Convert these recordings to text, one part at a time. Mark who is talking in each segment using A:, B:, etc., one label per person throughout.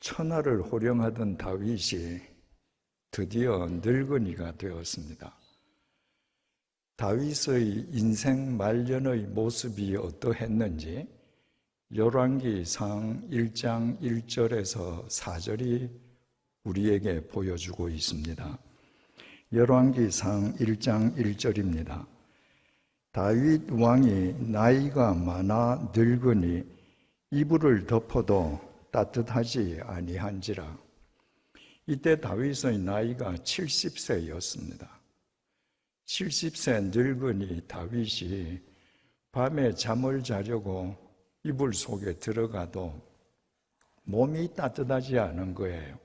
A: 천하를 호령하던 다윗이 드디어 늙은이가 되었습니다. 다윗의 인생 말년의 모습이 어떠했는지 열왕기상 1장 1절에서 4절이 우리에게 보여주고 있습니다. 열왕기상 1장 1절입니다. 다윗 왕이 나이가 많아 늙으니 이불을 덮어도 따뜻하지 아니한지라. 이때 다윗의 나이가 70세였습니다. 70세 늙은이 다윗이 밤에 잠을 자려고 이불 속에 들어가도 몸이 따뜻하지 않은 거예요.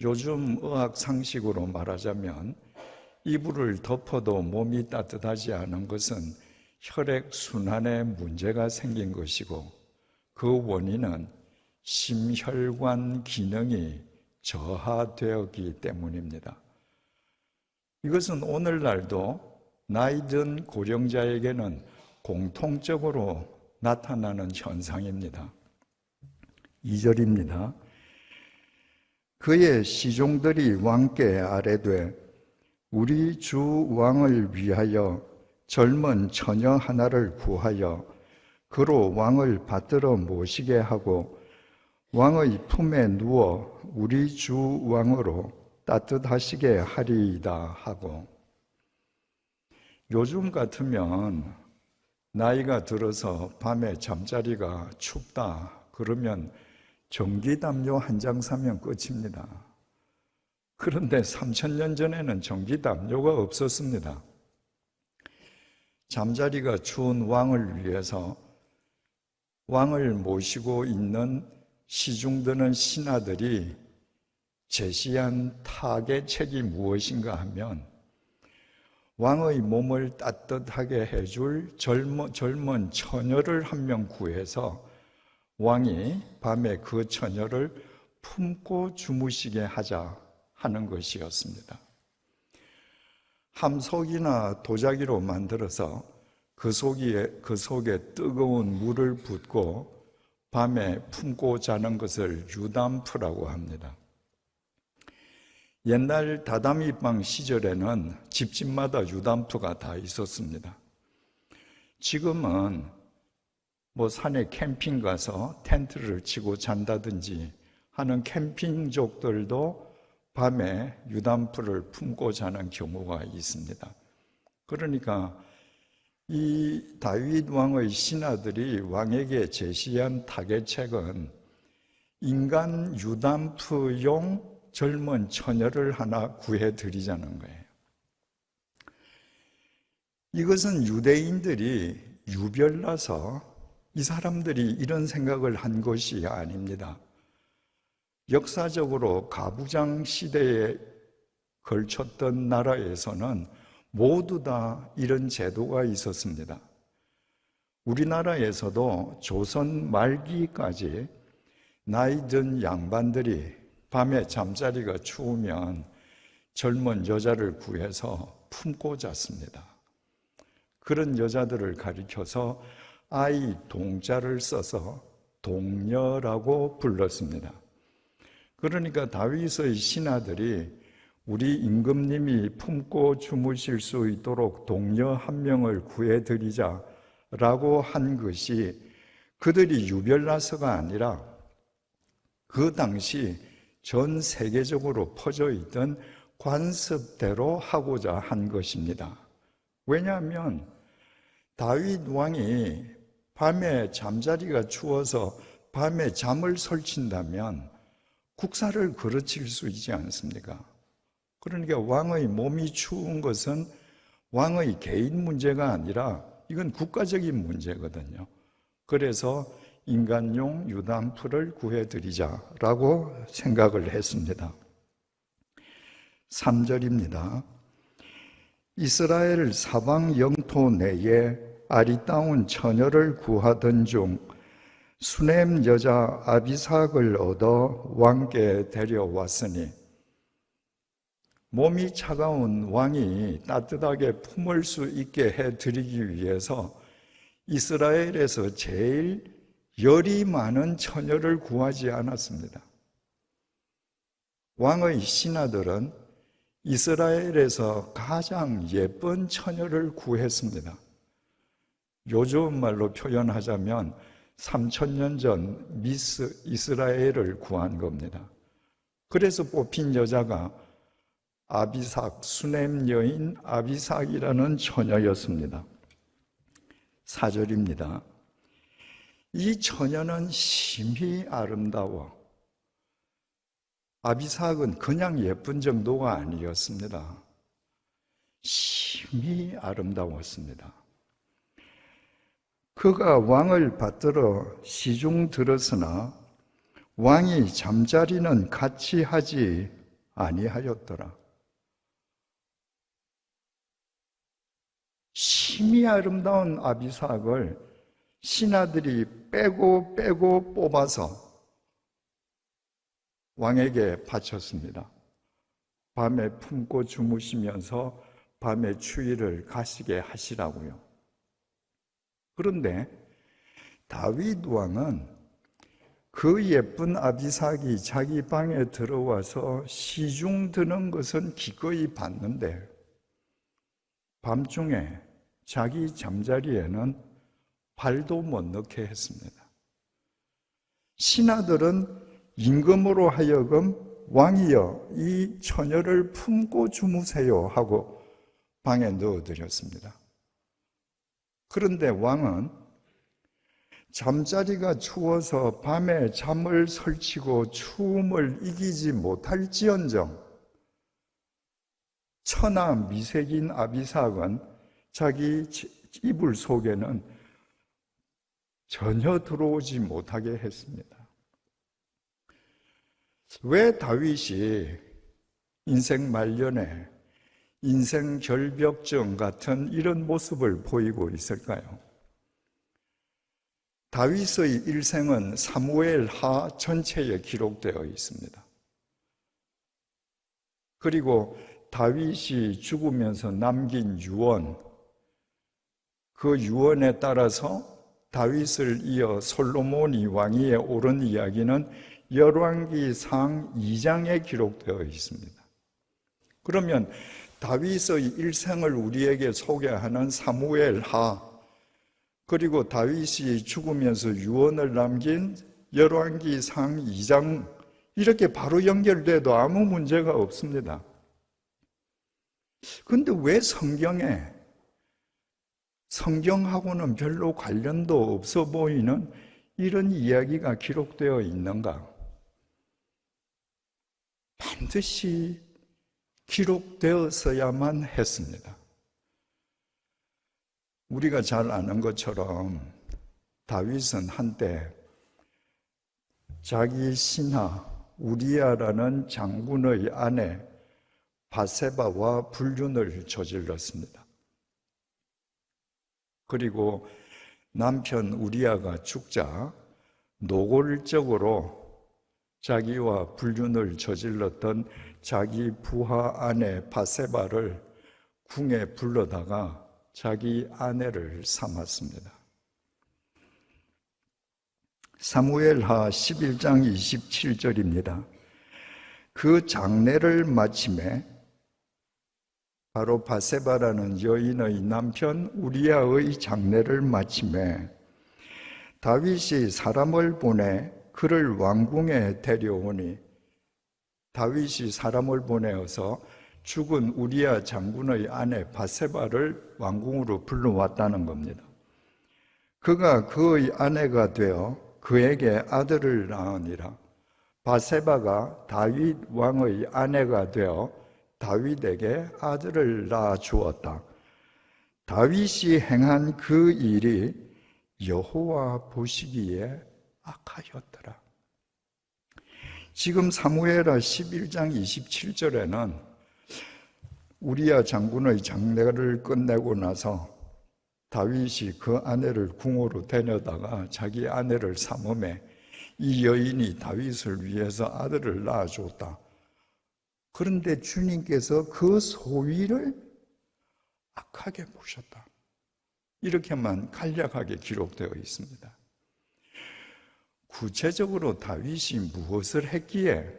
A: 요즘 의학 상식으로 말하자면 이불을 덮어도 몸이 따뜻하지 않은 것은 혈액순환에 문제가 생긴 것이고 그 원인은 심혈관 기능이 저하되었기 때문입니다. 이것은 오늘날도 나이 든 고령자에게는 공통적으로 나타나는 현상입니다. 2절입니다. 그의 시종들이 왕께 아뢰되 우리 주 왕을 위하여 젊은 처녀 하나를 구하여 그로 왕을 받들어 모시게 하고 왕의 품에 누워 우리 주 왕으로 따뜻하시게 하리이다 하고. 요즘 같으면 나이가 들어서 밤에 잠자리가 춥다 그러면 전기담요 한 장 사면 끝입니다. 그런데 3000년 전에는 전기담요가 없었습니다. 잠자리가 추운 왕을 위해서 왕을 모시고 있는 시중드는 신하들이 제시한 타개책이 무엇인가 하면 왕의 몸을 따뜻하게 해줄 젊은 처녀를 한 명 구해서 왕이 밤에 그 처녀를 품고 주무시게 하자 하는 것이었습니다. 함석이나 도자기로 만들어서 그 속에 뜨거운 물을 붓고 밤에 품고 자는 것을 유담프라고 합니다. 옛날 다다미방 시절에는 집집마다 유담프가 다 있었습니다. 지금은 산에 캠핑 가서 텐트를 치고 잔다든지 하는 캠핑족들도 밤에 유담프를 품고 자는 경우가 있습니다. 그러니까 이 다윗 왕의 신하들이 왕에게 제시한 타개책은 인간 유담프용 젊은 처녀를 하나 구해드리자는 거예요. 이것은 유대인들이 유별나서 이 사람들이 이런 생각을 한 것이 아닙니다. 역사적으로 가부장 시대에 걸쳤던 나라에서는 모두 다 이런 제도가 있었습니다. 우리나라에서도 조선 말기까지 나이 든 양반들이 밤에 잠자리가 추우면 젊은 여자를 구해서 품고 잤습니다. 그런 여자들을 가리켜서 아이 동자를 써서 동녀라고 불렀습니다. 그러니까 다윗의 신하들이 우리 임금님이 품고 주무실 수 있도록 동녀 한 명을 구해드리자라고 한 것이 그들이 유별나서가 아니라 그 당시 전 세계적으로 퍼져 있던 관습대로 하고자 한 것입니다. 왜냐하면 다윗 왕이 밤에 잠자리가 추워서 밤에 잠을 설친다면 국사를 그르칠 수 있지 않습니까? 그러니까 왕의 몸이 추운 것은 왕의 개인 문제가 아니라 이건 국가적인 문제거든요. 그래서 인간용 유담프를 구해드리자라고 생각을 했습니다. 3절입니다. 이스라엘 사방 영토 내에 아리따운 처녀를 구하던 중 수넴 여자 아비삭을 얻어 왕께 데려왔으니 몸이 차가운 왕이 따뜻하게 품을 수 있게 해드리기 위해서 이스라엘에서 제일 열이 많은 처녀를 구하지 않았습니다. 왕의 신하들은 이스라엘에서 가장 예쁜 처녀를 구했습니다. 요즘 말로 표현하자면 3000년 전 미스 이스라엘을 구한 겁니다. 그래서 뽑힌 여자가 아비삭, 수넴 여인 아비삭이라는 처녀였습니다. 4절입니다. 이 처녀는 심히 아름다워. 아비삭은 그냥 예쁜 정도가 아니었습니다. 심히 아름다웠습니다. 그가 왕을 받들어 시중 들었으나 왕이 잠자리는 같이 하지 아니하였더라. 심히 아름다운 아비삭을 신하들이 빼고 뽑아서 왕에게 바쳤습니다. 밤에 품고 주무시면서 밤에 추위를 가시게 하시라고요. 그런데 다윗 왕은 그 예쁜 아비삭이 자기 방에 들어와서 시중 드는 것은 기꺼이 봤는데 밤중에 자기 잠자리에는 발도 못 넣게 했습니다. 신하들은 임금으로 하여금 왕이여 이 처녀를 품고 주무세요 하고 방에 넣어드렸습니다. 그런데 왕은 잠자리가 추워서 밤에 잠을 설치고 추움을 이기지 못할지언정 처나 미색인 아비삭은 자기 이불 속에는 전혀 들어오지 못하게 했습니다. 왜 다윗이 인생 말년에 인생 결벽증 같은 이런 모습을 보이고 있을까요? 다윗의 일생은 사무엘하 전체에 기록되어 있습니다. 그리고 다윗이 죽으면서 남긴 유언, 그 유언에 따라서 다윗을 이어 솔로몬이 왕위에 오른 이야기는 열왕기상 2장에 기록되어 있습니다. 그러면 다윗의 일생을 우리에게 소개하는 사무엘하, 그리고 다윗이 죽으면서 유언을 남긴 열왕기상 2장, 이렇게 바로 연결돼도 아무 문제가 없습니다. 그런데 왜 성경하고는 별로 관련도 없어 보이는 이런 이야기가 기록되어 있는가? 반드시 기록되었어야만 했습니다. 우리가 잘 아는 것처럼 다윗은 한때 자기 신하 우리아라는 장군의 아내 바세바와 불륜을 저질렀습니다. 그리고 남편 우리아가 죽자 노골적으로 자기와 불륜을 저질렀던 자기 부하 아내 바세바를 궁에 불러다가 자기 아내를 삼았습니다. 사무엘하 11장 27절입니다. 그 장례를 마침에 바로 바세바라는 여인의 남편 우리아의 장례를 마침에 다윗이 사람을 보내 그를 왕궁에 데려오니, 다윗이 사람을 보내어서 죽은 우리아 장군의 아내 바세바를 왕궁으로 불러왔다는 겁니다. 그가 그의 아내가 되어 그에게 아들을 낳으니라. 바세바가 다윗 왕의 아내가 되어 다윗에게 아들을 낳아 주었다. 다윗이 행한 그 일이 여호와 보시기에 악하였더라. 지금 사무엘하 11장 27절에는 우리아 장군의 장례를 끝내고 나서 다윗이 그 아내를 궁으로 데려다가 자기 아내를 삼음해 이 여인이 다윗을 위해서 아들을 낳아줬다. 그런데 주님께서 그 소위를 악하게 보셨다. 이렇게만 간략하게 기록되어 있습니다. 구체적으로 다윗이 무엇을 했기에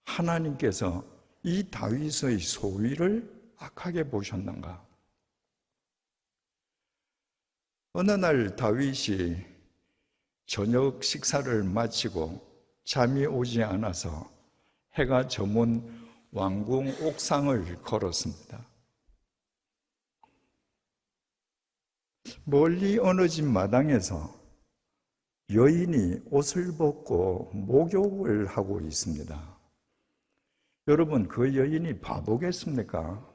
A: 하나님께서 이 다윗의 소위를 악하게 보셨는가? 어느 날 다윗이 저녁 식사를 마치고 잠이 오지 않아서 해가 저문 왕궁 옥상을 걸었습니다. 멀리 어느 집 마당에서 여인이 옷을 벗고 목욕을 하고 있습니다. 여러분, 그 여인이 바보겠습니까?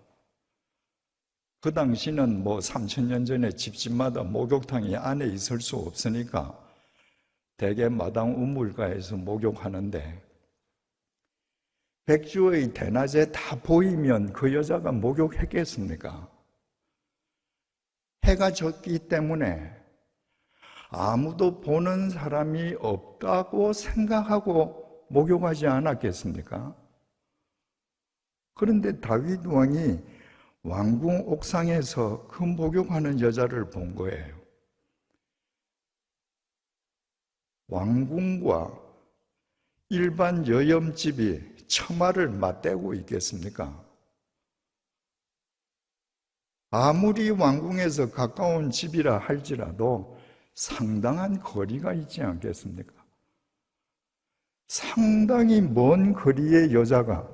A: 그 당시는 3000년 전에 집집마다 목욕탕이 안에 있을 수 없으니까 대개 마당 우물가에서 목욕하는데 백주의 대낮에 다 보이면 그 여자가 목욕했겠습니까? 해가 졌기 때문에 아무도 보는 사람이 없다고 생각하고 목욕하지 않았겠습니까? 그런데 다윗 왕이 왕궁 옥상에서 그 목욕하는 여자를 본 거예요. 왕궁과 일반 여염집이 처마를 맞대고 있겠습니까? 아무리 왕궁에서 가까운 집이라 할지라도 상당한 거리가 있지 않겠습니까? 상당히 먼 거리의 여자가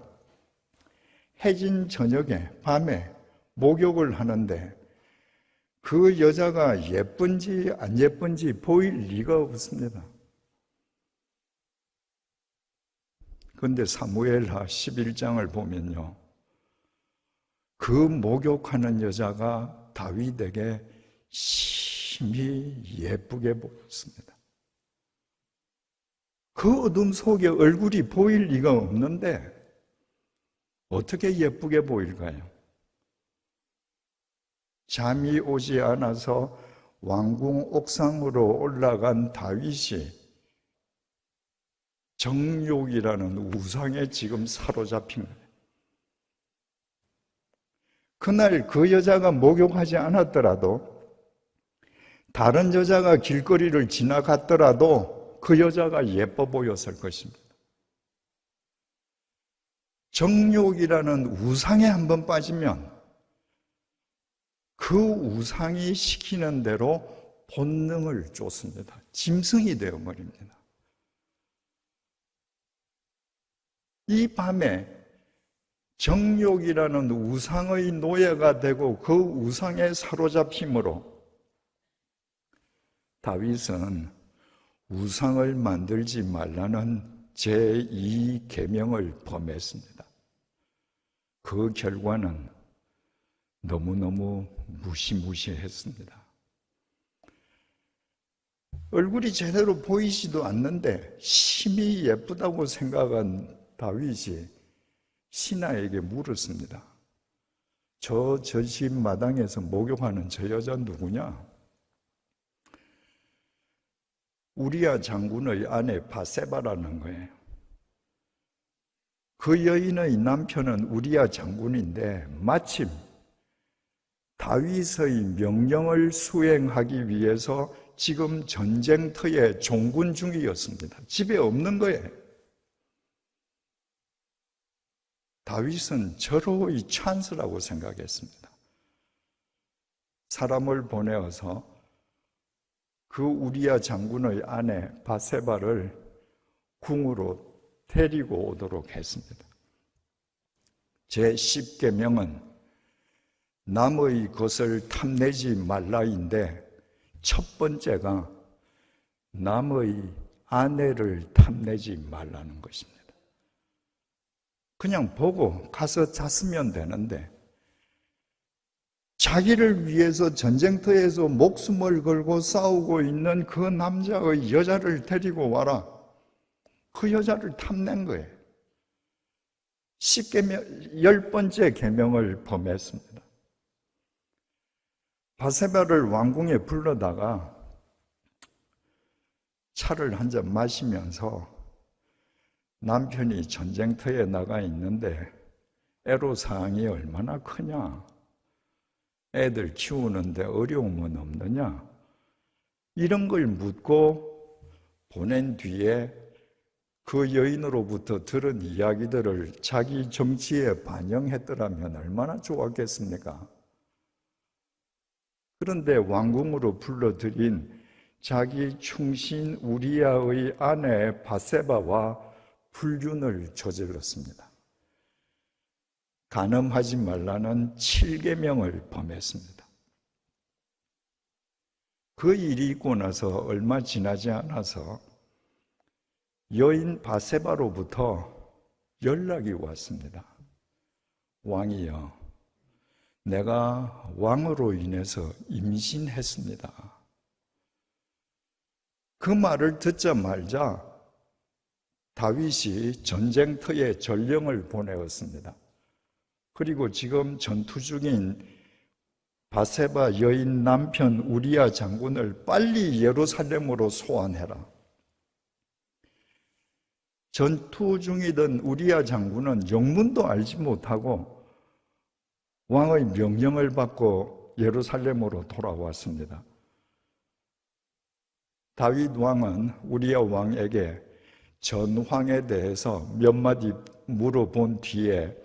A: 해진 저녁에, 밤에 목욕을 하는데 그 여자가 예쁜지 안 예쁜지 보일 리가 없습니다. 그런데 사무엘하 11장을 보면요, 그 목욕하는 여자가 다윗에게 심히 예쁘게 보였습니다. 그 어둠 속에 얼굴이 보일 리가 없는데 어떻게 예쁘게 보일까요? 잠이 오지 않아서 왕궁 옥상으로 올라간 다윗이 정욕이라는 우상에 지금 사로잡힌 거예요. 그날 그 여자가 목욕하지 않았더라도, 다른 여자가 길거리를 지나갔더라도 그 여자가 예뻐 보였을 것입니다. 정욕이라는 우상에 한번 빠지면 그 우상이 시키는 대로 본능을 쫓습니다. 짐승이 되어버립니다. 이 밤에 정욕이라는 우상의 노예가 되고 그 우상에 사로잡힘으로 다윗은 우상을 만들지 말라는 제2계명을 범했습니다. 그 결과는 너무너무 무시무시했습니다. 얼굴이 제대로 보이지도 않는데 심히 예쁘다고 생각한 다윗이 신하에게 물었습니다. 저 집 마당에서 목욕하는 저 여자 누구냐? 우리야 장군의 아내 바세바라는 거예요. 그 여인의 남편은 우리야 장군인데 마침 다윗의 명령을 수행하기 위해서 지금 전쟁터에 종군 중이었습니다. 집에 없는 거예요. 다윗은 절호의 찬스라고 생각했습니다. 사람을 보내어서 그 우리야 장군의 아내 바세바를 궁으로 데리고 오도록 했습니다. 제10계명은 남의 것을 탐내지 말라인데 첫 번째가 남의 아내를 탐내지 말라는 것입니다. 그냥 보고 가서 잤으면 되는데 자기를 위해서 전쟁터에서 목숨을 걸고 싸우고 있는 그 남자의 여자를 데리고 와라. 그 여자를 탐낸 거예요. 10번째 계명을 범했습니다. 바세바를 왕궁에 불러다가 차를 한 잔 마시면서 남편이 전쟁터에 나가 있는데 애로사항이 얼마나 크냐, 애들 키우는데 어려움은 없느냐, 이런 걸 묻고 보낸 뒤에 그 여인으로부터 들은 이야기들을 자기 정치에 반영했더라면 얼마나 좋았겠습니까? 그런데 왕궁으로 불러들인 자기 충신 우리아의 아내 바세바와 불륜을 저질렀습니다. 간음하지 말라는 7계명을 범했습니다. 그 일이 있고 나서 얼마 지나지 않아서 여인 바세바로부터 연락이 왔습니다. 왕이여, 내가 왕으로 인해서 임신했습니다. 그 말을 듣자마자 다윗이 전쟁터에 전령을 보내었습니다. 그리고 지금 전투 중인 바세바 여인 남편 우리아 장군을 빨리 예루살렘으로 소환해라. 전투 중이던 우리아 장군은 영문도 알지 못하고 왕의 명령을 받고 예루살렘으로 돌아왔습니다. 다윗 왕은 우리아 왕에게 전황에 대해서 몇 마디 물어본 뒤에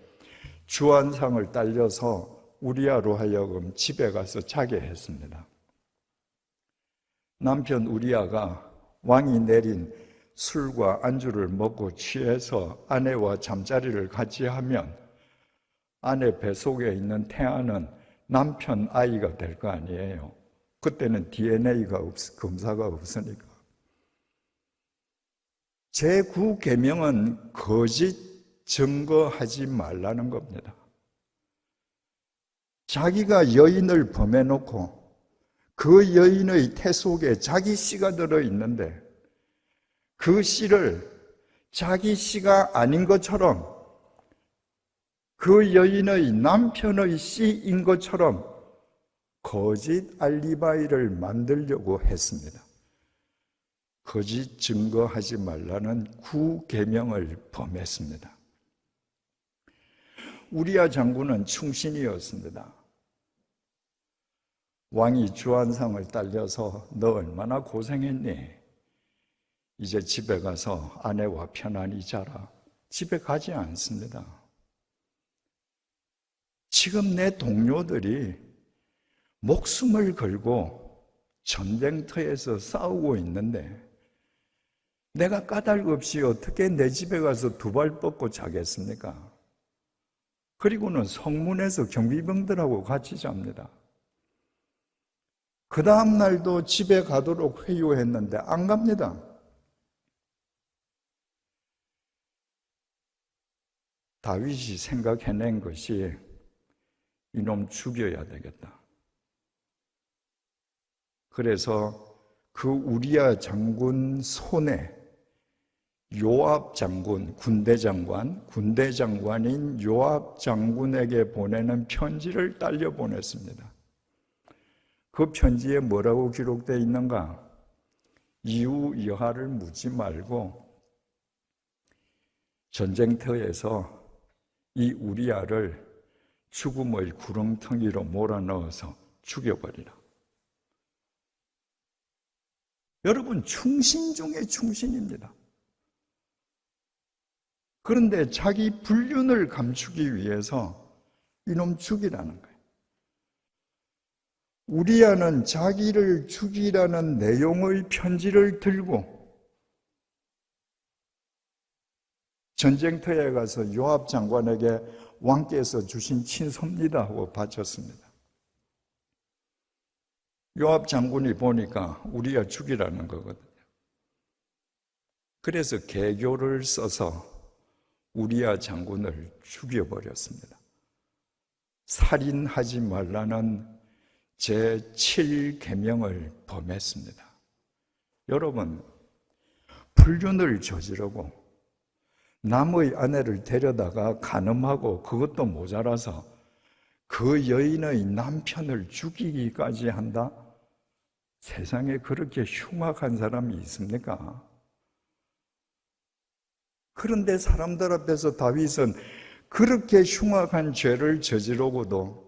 A: 주안상을 딸려서 우리아로 하여금 집에 가서 자게 했습니다. 남편 우리아가 왕이 내린 술과 안주를 먹고 취해서 아내와 잠자리를 같이 하면 아내 뱃속에 있는 태아는 남편 아이가 될 거 아니에요. 그때는 DNA가 검사가 없으니까. 제9계명은 거짓 증거하지 말라는 겁니다. 자기가 여인을 범해놓고 그 여인의 태 속에 자기 씨가 들어있는데 그 씨를 자기 씨가 아닌 것처럼 그 여인의 남편의 씨인 것처럼 거짓 알리바이를 만들려고 했습니다. 거짓 증거하지 말라는 9계명을 범했습니다. 우리아 장군은 충신이었습니다. 왕이 주안상을 딸려서 너 얼마나 고생했니? 이제 집에 가서 아내와 편안히 자라. 집에 가지 않습니다. 지금 내 동료들이 목숨을 걸고 전쟁터에서 싸우고 있는데 내가 까닭 없이 어떻게 내 집에 가서 두 발 뻗고 자겠습니까? 그리고는 성문에서 경비병들하고 같이 잡니다. 그 다음 날도 집에 가도록 회유했는데 안 갑니다. 다윗이 생각해낸 것이 이놈 죽여야 되겠다. 그래서 그 우리아 장군 손에 요압 장군, 군대 장관인 요압 장군에게 보내는 편지를 딸려 보냈습니다. 그 편지에 뭐라고 기록되어 있는가? 이후 여하를 묻지 말고 전쟁터에서 이 우리아를 죽음의 구렁텅이로 몰아넣어서 죽여버리라. 여러분, 충신 중에 충신입니다. 그런데 자기 불륜을 감추기 위해서 이놈 죽이라는 거예요. 우리아는 자기를 죽이라는 내용의 편지를 들고 전쟁터에 가서 요압 장관에게 왕께서 주신 친서입니다 하고 바쳤습니다. 요압 장군이 보니까 우리아 죽이라는 거거든요. 그래서 계교를 써서 우리아 장군을 죽여버렸습니다. 살인하지 말라는 제7계명을 범했습니다. 여러분, 불륜을 저지르고 남의 아내를 데려다가 간음하고 그것도 모자라서 그 여인의 남편을 죽이기까지 한다? 세상에 그렇게 흉악한 사람이 있습니까? 그런데 사람들 앞에서 다윗은 그렇게 흉악한 죄를 저지르고도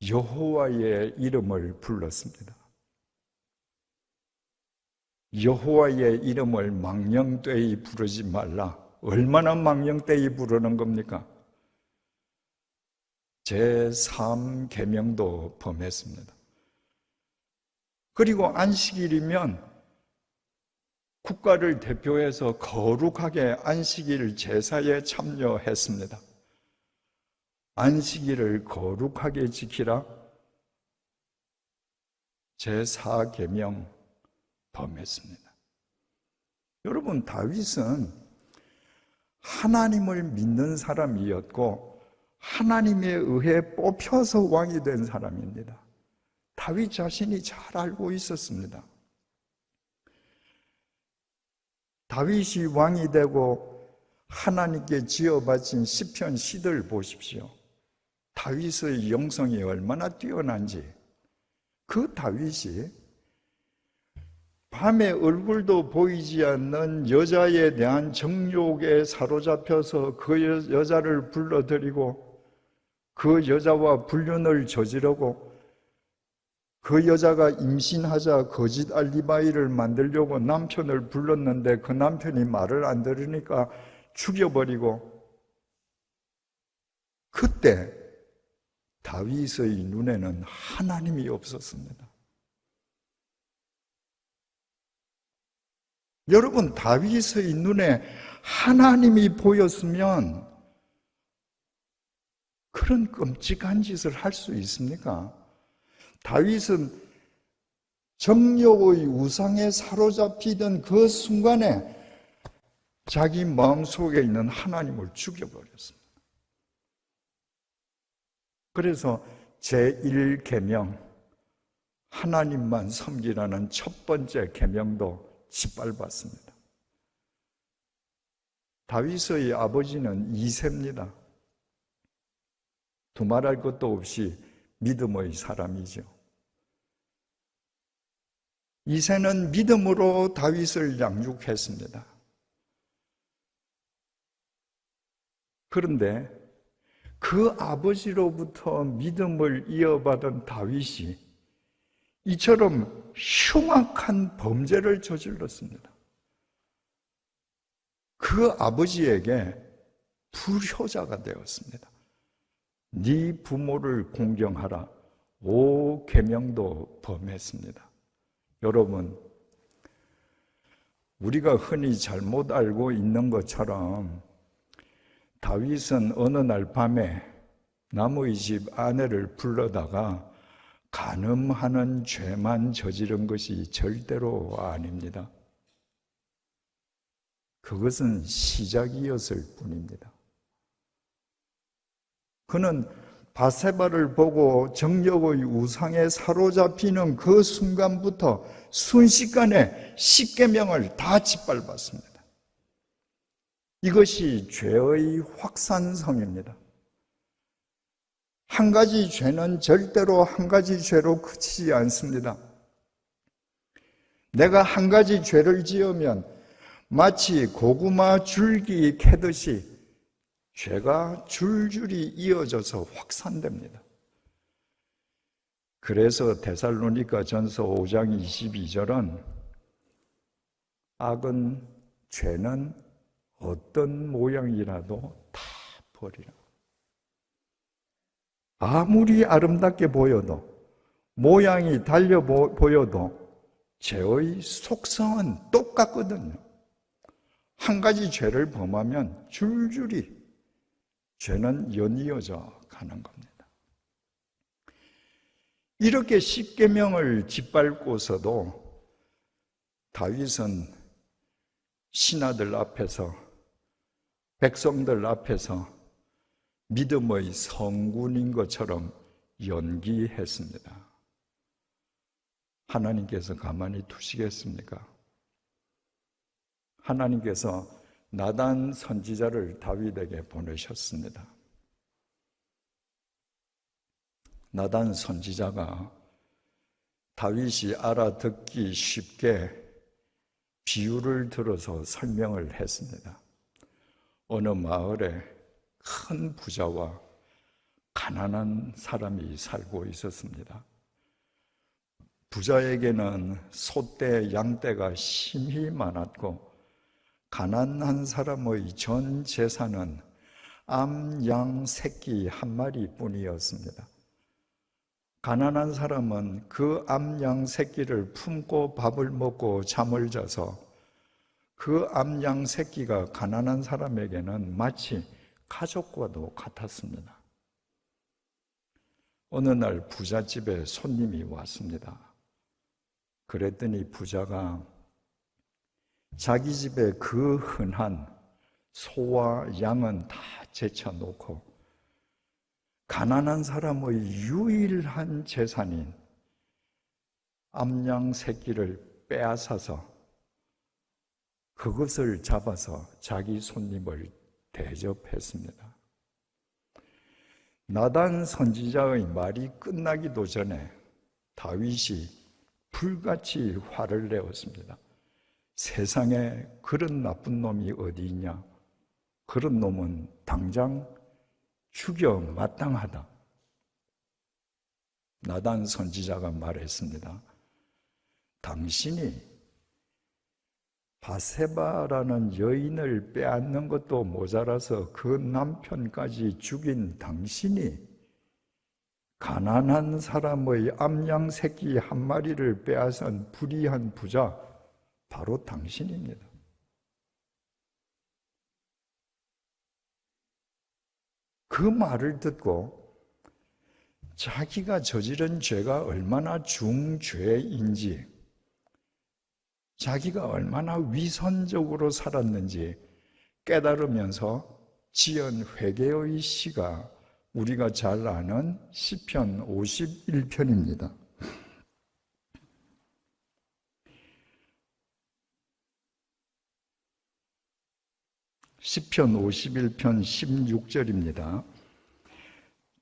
A: 여호와의 이름을 불렀습니다. 여호와의 이름을 망령되이 부르지 말라. 얼마나 망령되이 부르는 겁니까? 제3계명도 범했습니다. 그리고 안식일이면 국가를 대표해서 거룩하게 안식일 제사에 참여했습니다. 안식일을 거룩하게 지키라. 제4계명 범했습니다. 여러분, 다윗은 하나님을 믿는 사람이었고 하나님에 의해 뽑혀서 왕이 된 사람입니다. 다윗 자신이 잘 알고 있었습니다. 다윗이 왕이 되고 하나님께 지어바친 시편 시들 보십시오. 다윗의 영성이 얼마나 뛰어난지. 그 다윗이 밤에 얼굴도 보이지 않는 여자에 대한 정욕에 사로잡혀서 그 여자를 불러들이고 그 여자와 불륜을 저지르고 그 여자가 임신하자 거짓 알리바이를 만들려고 남편을 불렀는데 그 남편이 말을 안 들으니까 죽여버리고, 그때 다윗의 눈에는 하나님이 없었습니다. 여러분, 다윗의 눈에 하나님이 보였으면 그런 끔찍한 짓을 할 수 있습니까? 다윗은 정욕의 우상에 사로잡히던 그 순간에 자기 마음속에 있는 하나님을 죽여버렸습니다. 그래서 제1계명, 하나님만 섬기라는 첫 번째 계명도 짓밟았습니다. 다윗의 아버지는 이새입니다. 두말할 것도 없이 믿음의 사람이죠. 이새는 믿음으로 다윗을 양육했습니다. 그런데 그 아버지로부터 믿음을 이어받은 다윗이 이처럼 흉악한 범죄를 저질렀습니다. 그 아버지에게 불효자가 되었습니다. 네 부모를 공경하라. 5계명도 범했습니다. 여러분, 우리가 흔히 잘못 알고 있는 것처럼 다윗은 어느 날 밤에 남의 집 아내를 불러다가 간음하는 죄만 저지른 것이 절대로 아닙니다. 그것은 시작이었을 뿐입니다. 그는 바세바를 보고 정욕의 우상에 사로잡히는 그 순간부터 순식간에 10계명을 다 짓밟았습니다. 이것이 죄의 확산성입니다. 한 가지 죄는 절대로 한 가지 죄로 그치지 않습니다. 내가 한 가지 죄를 지으면 마치 고구마 줄기 캐듯이 죄가 줄줄이 이어져서 확산됩니다. 그래서 데살로니가전서 5장 22절은 악은, 죄는 어떤 모양이라도 다 버리라. 아무리 아름답게 보여도, 모양이 달려 보여도 죄의 속성은 똑같거든요. 한 가지 죄를 범하면 줄줄이 죄는 연이어져 가는 겁니다. 이렇게 10계명을 짓밟고서도 다윗은 신하들 앞에서, 백성들 앞에서 믿음의 성군인 것처럼 연기했습니다. 하나님께서 가만히 두시겠습니까? 하나님께서 나단 선지자를 다윗에게 보내셨습니다. 나단 선지자가 다윗이 알아듣기 쉽게 비유를 들어서 설명을 했습니다. 어느 마을에 큰 부자와 가난한 사람이 살고 있었습니다. 부자에게는 소떼, 양떼가 심히 많았고 가난한 사람의 전 재산은 암, 양, 새끼 한 마리뿐이었습니다. 가난한 사람은 그 암, 양, 새끼를 품고 밥을 먹고 잠을 자서 그 암, 양, 새끼가 가난한 사람에게는 마치 가족과도 같았습니다. 어느 날 부잣집에 손님이 왔습니다. 그랬더니 부자가 자기 집에 그 흔한 소와 양은 다 제쳐놓고 가난한 사람의 유일한 재산인 암양 새끼를 빼앗아서 그것을 잡아서 자기 손님을 대접했습니다. 나단 선지자의 말이 끝나기도 전에 다윗이 불같이 화를 내었습니다. 세상에 그런 나쁜 놈이 어디 있냐? 그런 놈은 당장 죽여 마땅하다. 나단 선지자가 말했습니다. 당신이 바세바라는 여인을 빼앗는 것도 모자라서 그 남편까지 죽인 당신이 가난한 사람의 암양 새끼 한 마리를 빼앗은 불의한 부자, 바로 당신입니다. 그 말을 듣고 자기가 저지른 죄가 얼마나 중죄인지, 자기가 얼마나 위선적으로 살았는지 깨달으면서 지은 회개의 시가 우리가 잘 아는 시편 51편입니다. 시편 51편 16절입니다.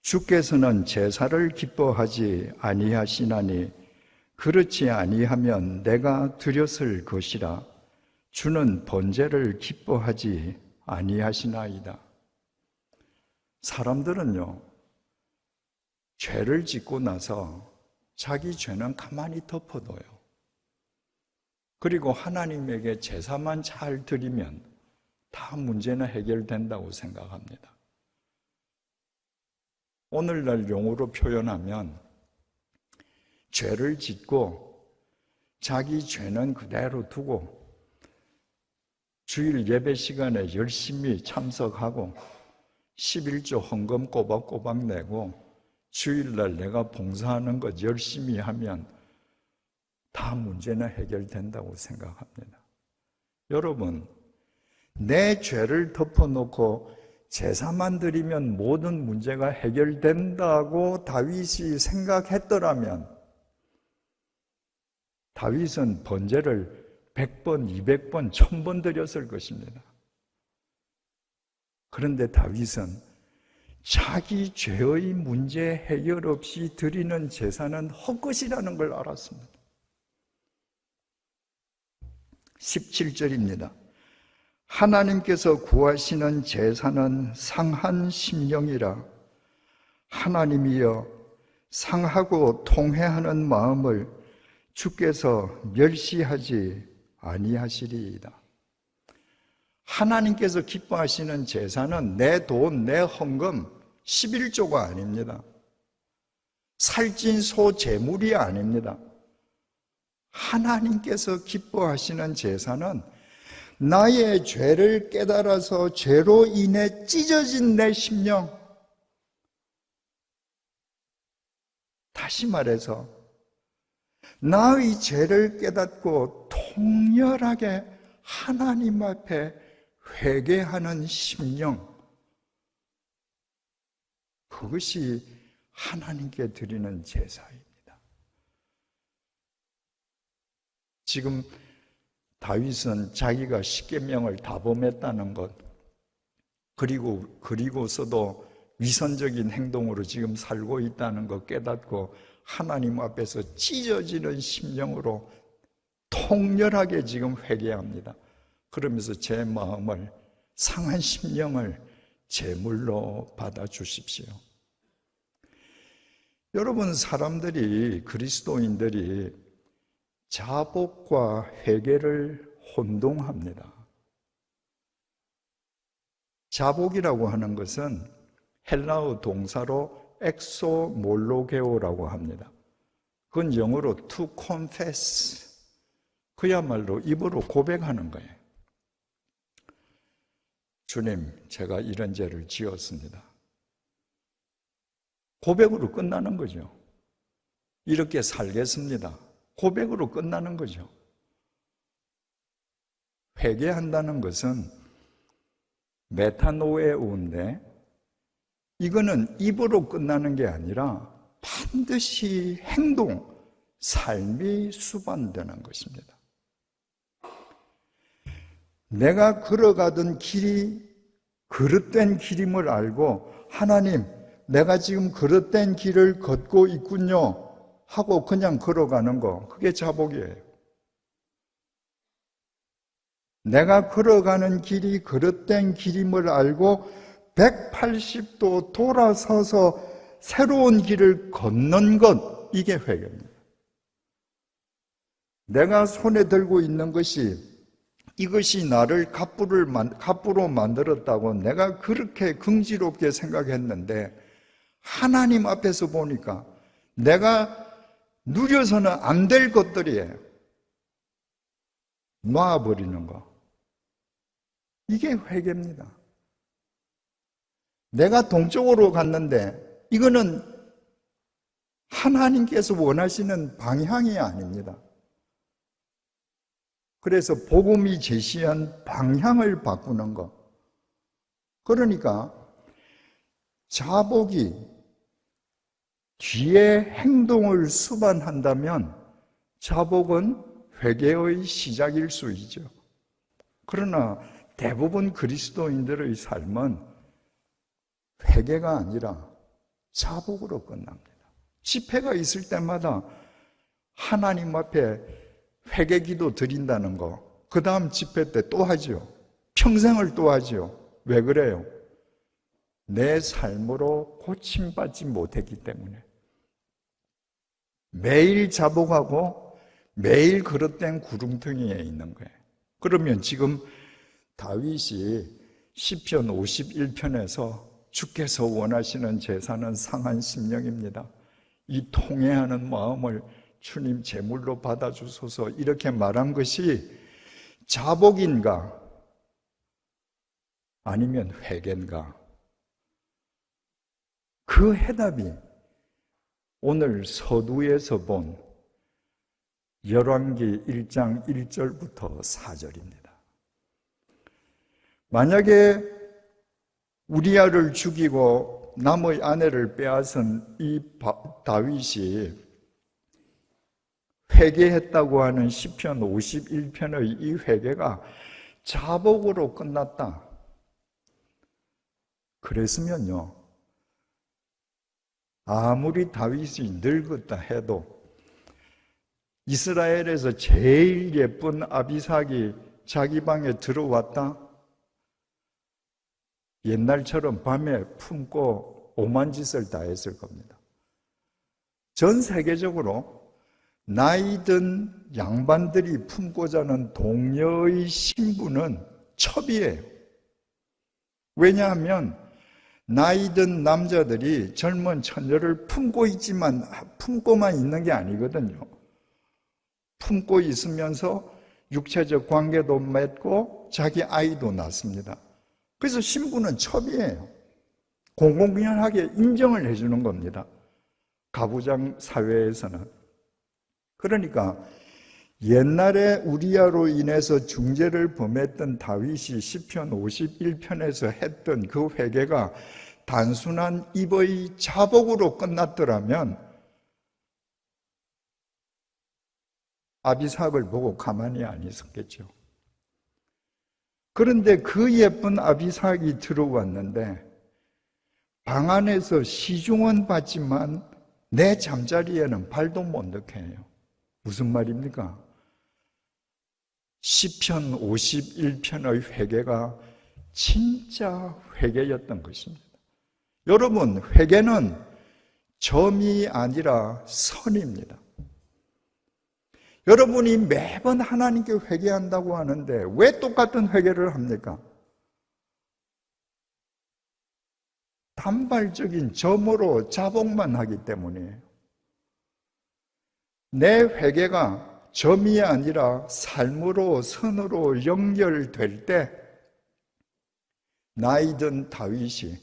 A: 주께서는 제사를 기뻐하지 아니하시나니 그렇지 아니하면 내가 드렸을 것이라. 주는 번제를 기뻐하지 아니하시나이다. 사람들은요, 죄를 짓고 나서 자기 죄는 가만히 덮어둬요. 그리고 하나님에게 제사만 잘 드리면 다 문제는 해결된다고 생각합니다. 오늘날 용어로 표현하면 죄를 짓고 자기 죄는 그대로 두고 주일 예배 시간에 열심히 참석하고 11조 헌금 꼬박꼬박 내고 주일날 내가 봉사하는 것 열심히 하면 다 문제는 해결된다고 생각합니다. 여러분, 내 죄를 덮어놓고 제사만 드리면 모든 문제가 해결된다고 다윗이 생각했더라면 다윗은 번제를 100번, 200번, 1000번 드렸을 것입니다. 그런데 다윗은 자기 죄의 문제 해결 없이 드리는 제사는 헛것이라는 걸 알았습니다. 17절입니다. 하나님께서 구하시는 제사는 상한 심령이라. 하나님이여, 상하고 통회하는 마음을 주께서 멸시하지 아니하시리이다. 하나님께서 기뻐하시는 제사는 내 돈, 내 헌금 11조가 아닙니다. 살찐 소 제물이 아닙니다. 하나님께서 기뻐하시는 제사는 나의 죄를 깨달아서 죄로 인해 찢어진 내 심령, 다시 말해서 나의 죄를 깨닫고 통렬하게 하나님 앞에 회개하는 심령, 그것이 하나님께 드리는 제사입니다. 지금 다윗은 자기가 십계명을 다 범했다는 것, 그리고서도 위선적인 행동으로 지금 살고 있다는 것 깨닫고 하나님 앞에서 찢어지는 심령으로 통렬하게 지금 회개합니다. 그러면서 제 마음을, 상한 심령을 제물로 받아주십시오. 여러분, 사람들이, 그리스도인들이 자복과 회개를 혼동합니다. 자복이라고 하는 것은 헬라어 동사로 엑소몰로게오라고 합니다. 그건 영어로 to confess, 그야말로 입으로 고백하는 거예요. 주님, 제가 이런 죄를 지었습니다. 고백으로 끝나는 거죠. 이렇게 살겠습니다. 고백으로 끝나는 거죠. 회개한다는 것은 메타노에오인데, 이거는 입으로 끝나는 게 아니라 반드시 행동, 삶이 수반되는 것입니다. 내가 걸어가던 길이 그릇된 길임을 알고, 하나님, 내가 지금 그릇된 길을 걷고 있군요 하고 그냥 걸어가는 거, 그게 자복이에요. 내가 걸어가는 길이 그릇된 길임을 알고 180도 돌아서서 새로운 길을 걷는 것, 이게 회개입니다. 내가 손에 들고 있는 것이 이것이 나를 갑부로 만들었다고 내가 그렇게 긍지롭게 생각했는데, 하나님 앞에서 보니까 내가 누려서는 안 될 것들이에요. 놔버리는 거, 이게 회개입니다. 내가 동쪽으로 갔는데 이거는 하나님께서 원하시는 방향이 아닙니다. 그래서 복음이 제시한 방향을 바꾸는 것. 그러니까 자복이 뒤에 행동을 수반한다면 자복은 회개의 시작일 수 있죠. 그러나 대부분 그리스도인들의 삶은 회개가 아니라 자복으로 끝납니다. 집회가 있을 때마다 하나님 앞에 회개기도 드린다는 거, 그 다음 집회 때 또 하죠. 평생을 또 하죠. 왜 그래요? 내 삶으로 고침받지 못했기 때문에. 매일 자복하고 매일 그릇된 구름텅이에 있는 거예요. 그러면 지금 다윗이 시편 51편에서 주께서 원하시는 제사는 상한 심령입니다. 이 통회하는 마음을 주님 제물로 받아주소서, 이렇게 말한 것이 자복인가 아니면 회개인가? 그 해답이 오늘 서두에서 본 열왕기 1장 1절부터 4절입니다. 만약에 우리아를 죽이고 남의 아내를 빼앗은 이 다윗이 회개했다고 하는 시편 51편의 이 회개가 자복으로 끝났다. 그랬으면요, 아무리 다윗이 늙었다 해도 이스라엘에서 제일 예쁜 아비삭이 자기 방에 들어왔다? 옛날처럼 밤에 품고 오만 짓을 다 했을 겁니다. 전 세계적으로 나이든 양반들이 품고 자는 동녀의 신부는 첩이에요. 왜냐하면 나이든 남자들이 젊은 처녀를 품고 있지만 품고만 있는 게 아니거든요. 품고 있으면서 육체적 관계도 맺고 자기 아이도 낳습니다. 그래서 신부는 첩이에요. 공공연하게 인정을 해주는 겁니다. 가부장 사회에서는. 그러니까 옛날에 우리아로 인해서 중죄를 범했던 다윗이 시편 51편에서 했던 그 회개가 단순한 입의 자복으로 끝났더라면 아비삭을 보고 가만히 안 있었겠죠. 그런데 그 예쁜 아비삭이 들어왔는데 방 안에서 시중은 받지만 내 잠자리에는 발도 못 넣게 해요. 무슨 말입니까? 시편 51편의 회개가 진짜 회개였던 것입니다. 여러분, 회개는 점이 아니라 선입니다. 여러분이 매번 하나님께 회개한다고 하는데 왜 똑같은 회개를 합니까? 단발적인 점으로 자복만 하기 때문이에요. 내 회개가 점이 아니라 삶으로, 선으로 연결될 때 나이든 다윗이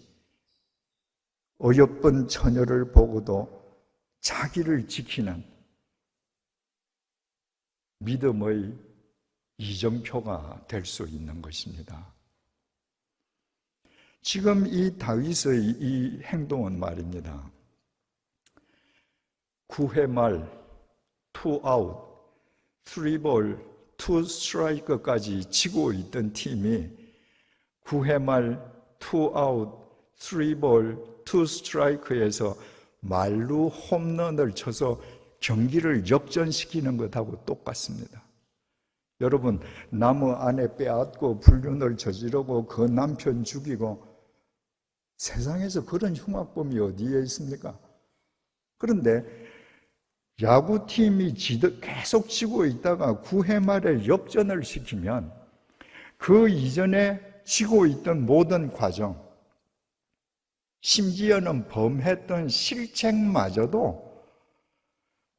A: 어여쁜 처녀를 보고도 자기를 지키는 믿음의 이정표가 될 수 있는 것입니다. 지금 이 다윗의 이 행동은 말입니다. 9회 말 2아웃, 3볼, 2스트라이크까지 치고 있던 팀이 9회 말 2아웃, 3볼, 2스트라이크에서 말루 홈런을 쳐서 경기를 역전시키는 것하고 똑같습니다. 여러분, 나무 안에 빼앗고 불륜을 저지르고 그 남편 죽이고 세상에서 그런 흉악범이 어디에 있습니까? 그런데 야구팀이 계속 지고 있다가 9회 말에 역전을 시키면 그 이전에 지고 있던 모든 과정, 심지어는 범했던 실책마저도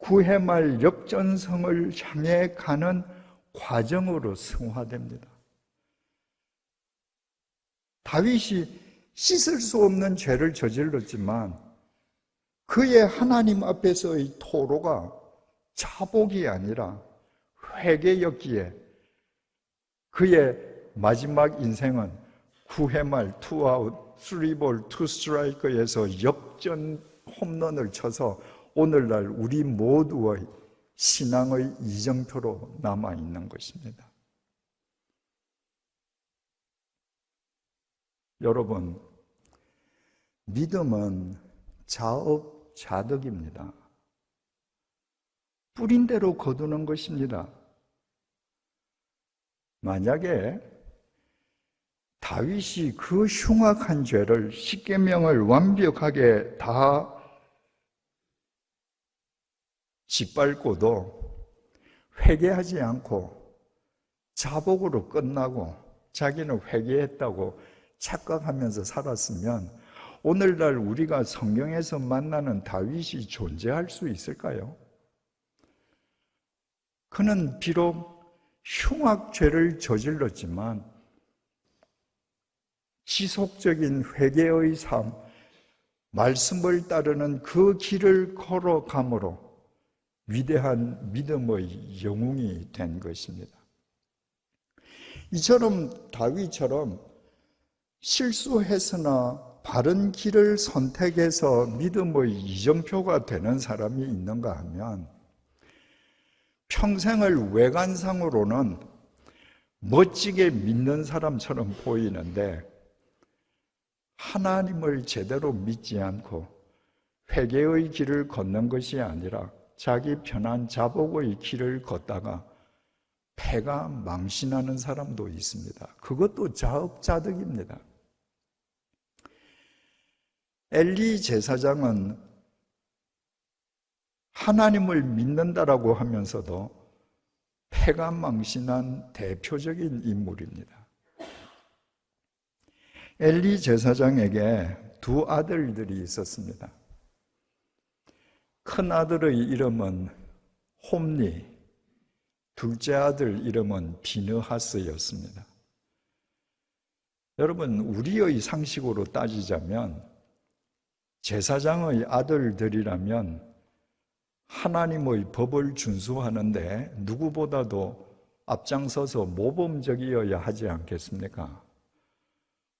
A: 9회 말 역전성을 향해 가는 과정으로 승화됩니다. 다윗이 씻을 수 없는 죄를 저질렀지만 그의 하나님 앞에서의 토로가 자복이 아니라 회개였기에 그의 마지막 인생은 9회 말 2아웃, 3볼, 2스트라이크에서 역전 홈런을 쳐서 오늘날 우리 모두의 신앙의 이정표로 남아있는 것입니다. 여러분, 믿음은 자업자득입니다. 뿌린 대로 거두는 것입니다. 만약에 다윗이 그 흉악한 죄를 십계명을 완벽하게 다 짓밟고도 회개하지 않고 자복으로 끝나고 자기는 회개했다고 착각하면서 살았으면 오늘날 우리가 성경에서 만나는 다윗이 존재할 수 있을까요? 그는 비록 흉악죄를 저질렀지만 지속적인 회개의 삶, 말씀을 따르는 그 길을 걸어감으로 위대한 믿음의 영웅이 된 것입니다. 이처럼 다윗처럼 실수해서나 바른 길을 선택해서 믿음의 이정표가 되는 사람이 있는가 하면 평생을 외관상으로는 멋지게 믿는 사람처럼 보이는데 하나님을 제대로 믿지 않고 회개의 길을 걷는 것이 아니라 자기 편한 자복의 길을 걷다가 패가 망신하는 사람도 있습니다. 그것도 자업자득입니다. 엘리 제사장은 하나님을 믿는다라고 하면서도 패가 망신한 대표적인 인물입니다. 엘리 제사장에게 두 아들들이 있었습니다. 큰 아들의 이름은 홈니, 둘째 아들 이름은 비느하스였습니다. 여러분, 우리의 상식으로 따지자면 제사장의 아들들이라면 하나님의 법을 준수하는데 누구보다도 앞장서서 모범적이어야 하지 않겠습니까?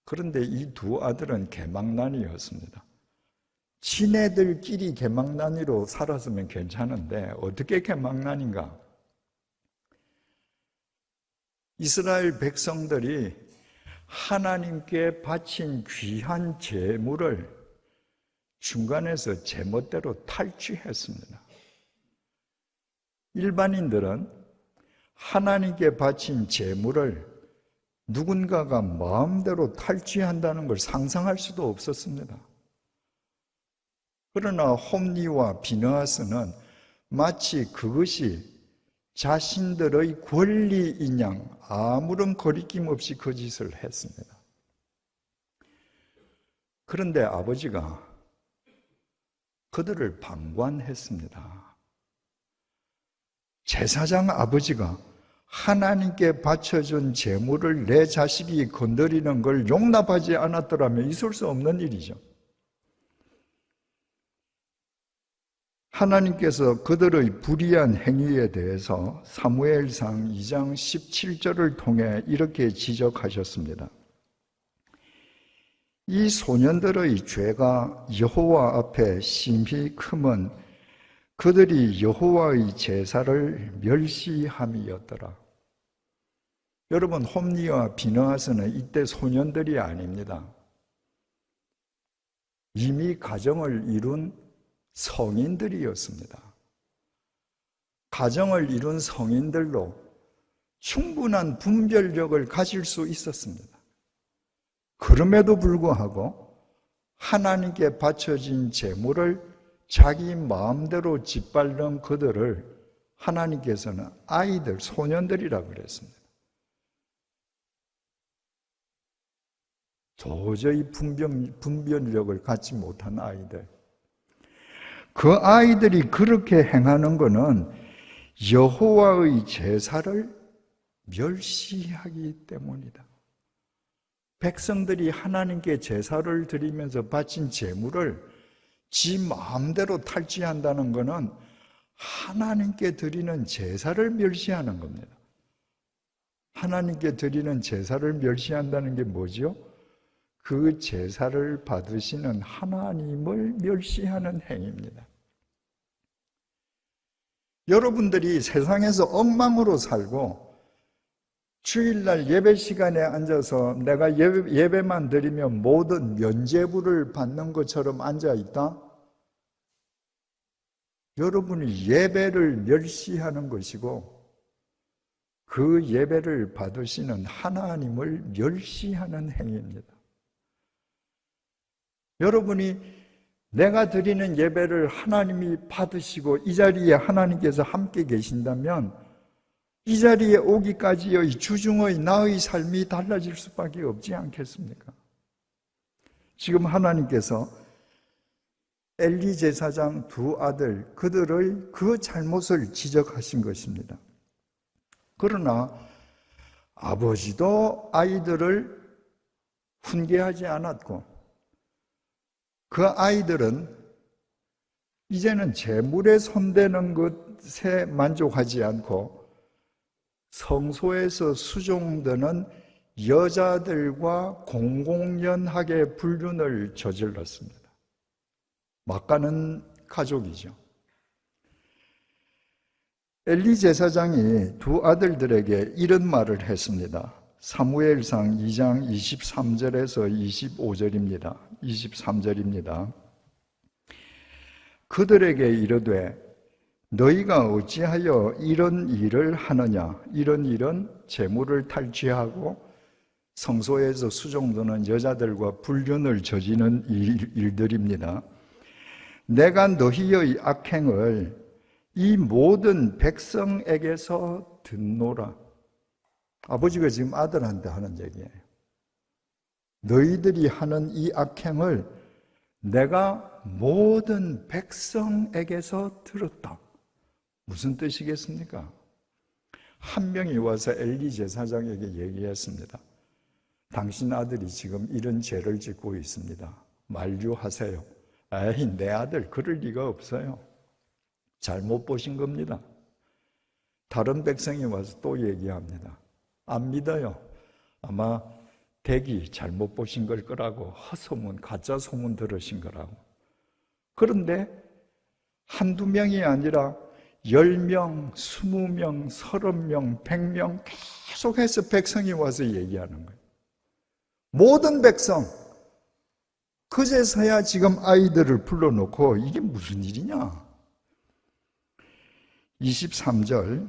A: 그런데 이 두 아들은 개망난이었습니다. 지네들끼리 개망난이로 살았으면 괜찮은데 어떻게 개망난인가? 이스라엘 백성들이 하나님께 바친 귀한 제물을 중간에서 제멋대로 탈취했습니다. 일반인들은 하나님께 바친 제물을 누군가가 마음대로 탈취한다는 걸 상상할 수도 없었습니다. 그러나 홈니와 비느하스는 마치 그것이 자신들의 권리인 양 아무런 거리낌 없이 그 짓을 했습니다. 그런데 아버지가 그들을 방관했습니다. 제사장 아버지가 하나님께 바쳐준 제물을 내 자식이 건드리는 걸 용납하지 않았더라면 있을 수 없는 일이죠. 하나님께서 그들의 불의한 행위에 대해서 사무엘상 2장 17절을 통해 이렇게 지적하셨습니다. 이 소년들의 죄가 여호와 앞에 심히 크면 그들이 여호와의 제사를 멸시함이었더라. 여러분, 홈리와 비느하스는 이때 소년들이 아닙니다. 이미 가정을 이룬 성인들이었습니다. 가정을 이룬 성인들로 충분한 분별력을 가질 수 있었습니다. 그럼에도 불구하고 하나님께 바쳐진 제물을 자기 마음대로 짓밟는 그들을 하나님께서는 아이들, 소년들이라고 그랬습니다. 도저히 분별력을 갖지 못한 아이들. 그 아이들이 그렇게 행하는 것은 여호와의 제사를 멸시하기 때문이다. 백성들이 하나님께 제사를 드리면서 바친 제물을 지 마음대로 탈취한다는 것은 하나님께 드리는 제사를 멸시하는 겁니다. 하나님께 드리는 제사를 멸시한다는 게 뭐죠? 그 제사를 받으시는 하나님을 멸시하는 행위입니다. 여러분들이 세상에서 엉망으로 살고 주일날 예배 시간에 앉아서 내가 예배만 드리면 모든 면죄부를 받는 것처럼 앉아있다? 여러분이 예배를 멸시하는 것이고 그 예배를 받으시는 하나님을 멸시하는 행위입니다. 여러분이 내가 드리는 예배를 하나님이 받으시고 이 자리에 하나님께서 함께 계신다면 이 자리에 오기까지의 주중의 나의 삶이 달라질 수밖에 없지 않겠습니까? 지금 하나님께서 엘리 제사장 두 아들, 그들의 그 잘못을 지적하신 것입니다. 그러나 아버지도 아이들을 훈계하지 않았고 그 아이들은 이제는 제물에 손대는 것에 만족하지 않고 성소에서 수종드는 여자들과 공공연하게 불륜을 저질렀습니다. 막가는 가족이죠. 엘리 제사장이 두 아들들에게 이런 말을 했습니다. 사무엘상 2장 23절에서 25절입니다. 23절입니다. 그들에게 이르되 너희가 어찌하여 이런 일을 하느냐? 이런 일은 제물을 탈취하고 성소에서 수종드는 여자들과 불륜을 저지르는 일들입니다. 내가 너희의 악행을 이 모든 백성에게서 듣노라. 아버지가 지금 아들한테 하는 얘기예요. 너희들이 하는 이 악행을 내가 모든 백성에게서 들었다. 무슨 뜻이겠습니까? 한 명이 와서 엘리 제사장에게 얘기했습니다. 당신 아들이 지금 이런 죄를 짓고 있습니다. 만류하세요. 에이, 내 아들 그럴 리가 없어요. 잘못 보신 겁니다. 다른 백성이 와서 또 얘기합니다. 안 믿어요. 아마 댁이 잘못 보신 걸 거라고, 헛소문, 가짜 소문 들으신 거라고. 그런데 한두 명이 아니라 10명, 20명, 30명, 100명 계속해서 백성이 와서 얘기하는 거예요. 모든 백성. 그제서야 지금 아이들을 불러놓고 이게 무슨 일이냐? 23절,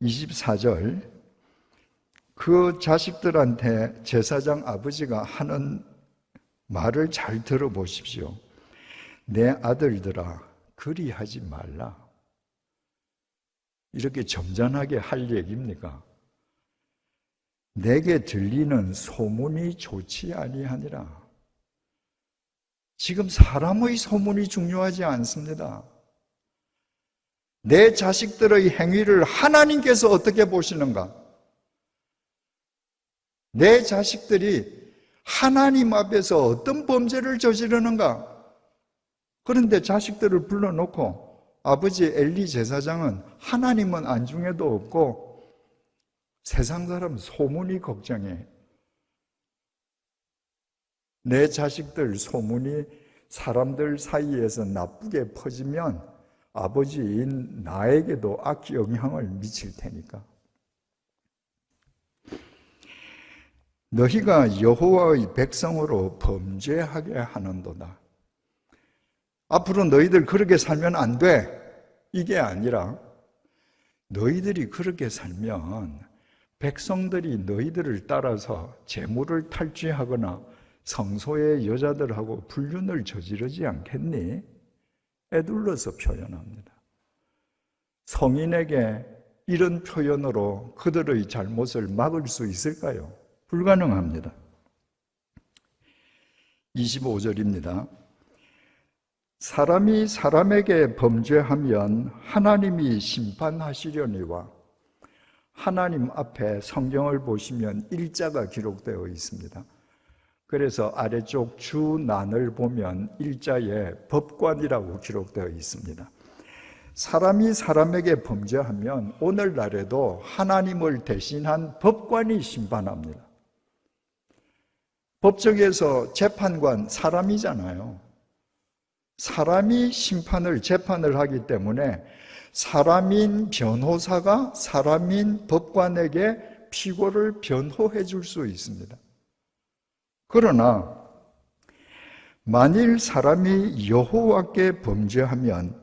A: 24절 그 자식들한테 제사장 아버지가 하는 말을 잘 들어보십시오. 내 아들들아, 그리하지 말라. 이렇게 점잖하게 할 얘기입니까? 내게 들리는 소문이 좋지 아니하니라. 지금 사람의 소문이 중요하지 않습니다. 내 자식들의 행위를 하나님께서 어떻게 보시는가? 내 자식들이 하나님 앞에서 어떤 범죄를 저지르는가? 그런데 자식들을 불러놓고 아버지 엘리 제사장은 하나님은 안중에도 없고 세상 사람 소문이 걱정해. 내 자식들 소문이 사람들 사이에서 나쁘게 퍼지면 아버지인 나에게도 악영향을 미칠 테니까. 너희가 여호와의 백성으로 범죄하게 하는도다. 앞으로 너희들 그렇게 살면 안 돼. 이게 아니라 너희들이 그렇게 살면 백성들이 너희들을 따라서 재물을 탈취하거나 성소의 여자들하고 불륜을 저지르지 않겠니? 에둘러서 표현합니다. 성인에게 이런 표현으로 그들의 잘못을 막을 수 있을까요? 불가능합니다. 25절입니다. 사람이 사람에게 범죄하면 하나님이 심판하시려니와 하나님 앞에 성경을 보시면 일자가 기록되어 있습니다. 그래서 아래쪽 주난을 보면 일자에 법관이라고 기록되어 있습니다. 사람이 사람에게 범죄하면 오늘날에도 하나님을 대신한 법관이 심판합니다. 법정에서 재판관 사람이잖아요. 사람이 재판을 하기 때문에 사람인 변호사가 사람인 법관에게 피고를 변호해 줄 수 있습니다. 그러나 만일 사람이 여호와께 범죄하면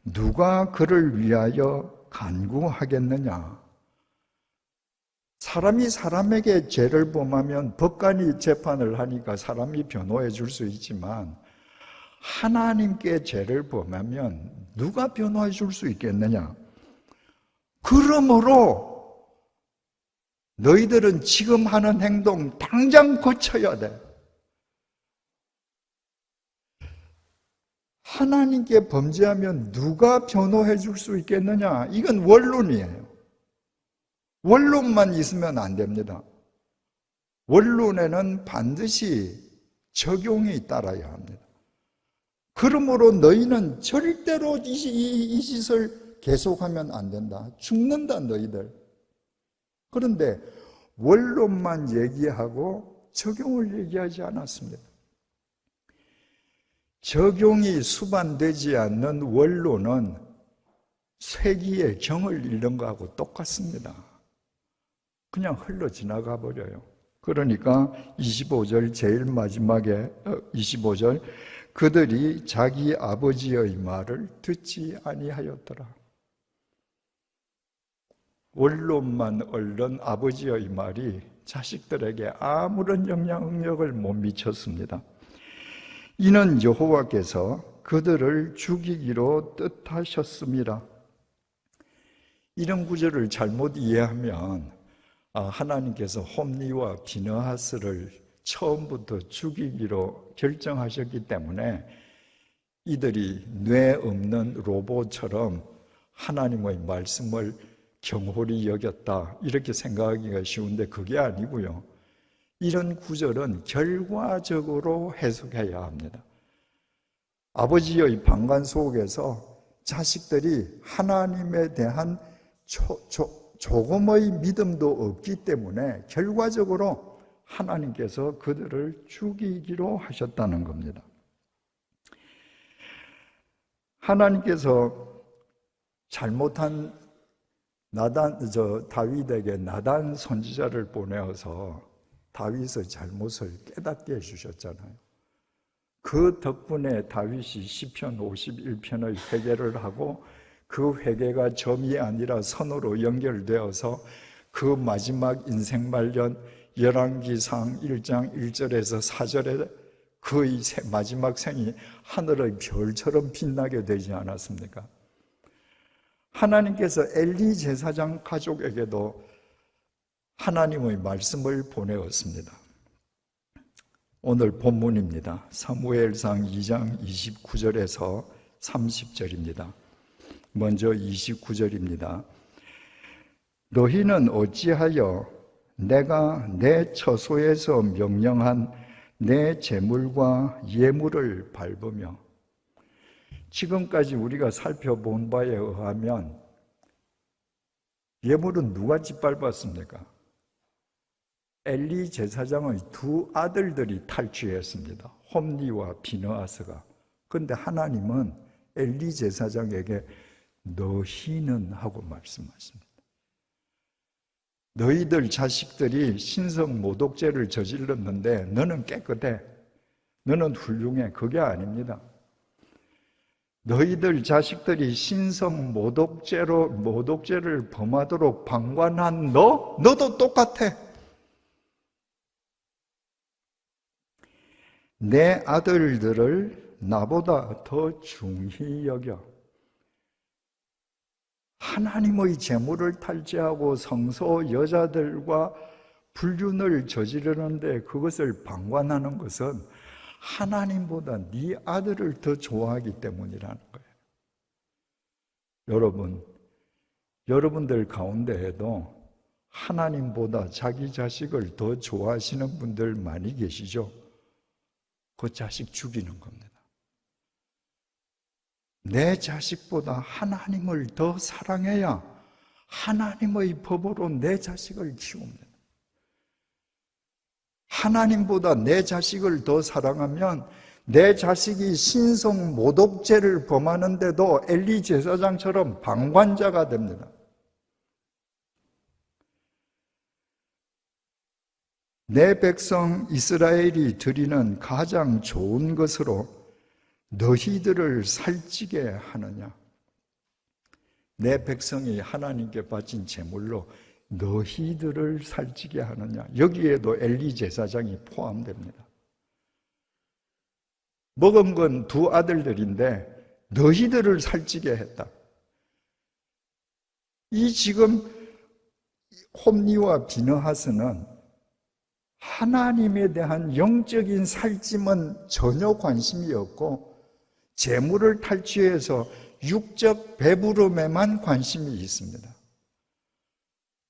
A: 누가 그를 위하여 간구하겠느냐? 사람이 사람에게 죄를 범하면 법관이 재판을 하니까 사람이 변호해 줄 수 있지만 하나님께 죄를 범하면 누가 변호해 줄 수 있겠느냐? 그러므로 너희들은 지금 하는 행동 당장 고쳐야 돼. 하나님께 범죄하면 누가 변호해 줄 수 있겠느냐? 이건 원론이에요. 원론만 있으면 안 됩니다. 원론에는 반드시 적용이 따라야 합니다. 그러므로 너희는 절대로 이 짓을 계속하면 안 된다. 죽는다 너희들. 그런데 원론만 얘기하고 적용을 얘기하지 않았습니다. 적용이 수반되지 않는 원론은 쇠기의 경을 잃는 거하고 똑같습니다. 그냥 흘러 지나가 버려요. 그러니까 25절 제일 마지막에 25절 그들이 자기 아버지의 말을 듣지 아니하였더라. 원론만 얽는 아버지의 말이 자식들에게 아무런 영향력을 못 미쳤습니다. 이는 여호와께서 그들을 죽이기로 뜻하셨습니다. 이런 구절을 잘못 이해하면 하나님께서 홈리와 비느하스를 처음부터 죽이기로 결정하셨기 때문에 이들이 뇌 없는 로봇처럼 하나님의 말씀을 경홀히 여겼다 이렇게 생각하기가 쉬운데 그게 아니고요. 이런 구절은 결과적으로 해석해야 합니다. 아버지의 방관 속에서 자식들이 하나님에 대한 조금의 믿음도 없기 때문에 결과적으로 하나님께서 그들을 죽이기로 하셨다는 겁니다. 하나님께서 잘못한 다윗에게 나단 선지자를 보내어서 다윗의 잘못을 깨닫게 해주셨잖아요. 그 덕분에 다윗이 시편 51편의 회개를 하고 그 회개가 점이 아니라 선으로 연결되어서 그 마지막 인생 말년 열왕기상 1장 1절에서 4절에 그의 마지막 생이 하늘의 별처럼 빛나게 되지 않았습니까? 하나님께서 엘리 제사장 가족에게도 하나님의 말씀을 보내었습니다. 오늘 본문입니다. 사무엘상 2장 29절에서 30절입니다. 먼저 29절입니다. 너희는 어찌하여 내가 내 처소에서 명령한 내 제물과 예물을 밟으며, 지금까지 우리가 살펴본 바에 의하면 예물은 누가 짓밟았습니까? 엘리 제사장의 두 아들들이 탈취했습니다. 홈리와 비느하스가. 그런데 하나님은 엘리 제사장에게 너희는 하고 말씀하십니다. 너희들 자식들이 신성 모독죄를 저질렀는데 너는 깨끗해, 너는 훌륭해. 그게 아닙니다. 너희들 자식들이 신성 모독죄를 범하도록 방관한 너도 똑같아. 내 아들들을 나보다 더 중히 여겨. 하나님의 제물을 탈취하고 성소 여자들과 불륜을 저지르는데 그것을 방관하는 것은 하나님보다 네 아들을 더 좋아하기 때문이라는 거예요. 여러분들 가운데에도 하나님보다 자기 자식을 더 좋아하시는 분들 많이 계시죠? 그 자식 죽이는 겁니다. 내 자식보다 하나님을 더 사랑해야 하나님의 법으로 내 자식을 키웁니다. 하나님보다 내 자식을 더 사랑하면 내 자식이 신성 모독죄를 범하는데도 엘리 제사장처럼 방관자가 됩니다. 내 백성 이스라엘이 드리는 가장 좋은 것으로 너희들을 살찌게 하느냐? 내 백성이 하나님께 바친 제물로 너희들을 살찌게 하느냐? 여기에도 엘리 제사장이 포함됩니다. 먹은 건 두 아들들인데 너희들을 살찌게 했다. 이 지금 홈리와 비느하스는 하나님에 대한 영적인 살찜은 전혀 관심이 없고 재물을 탈취해서 육적 배부름에만 관심이 있습니다.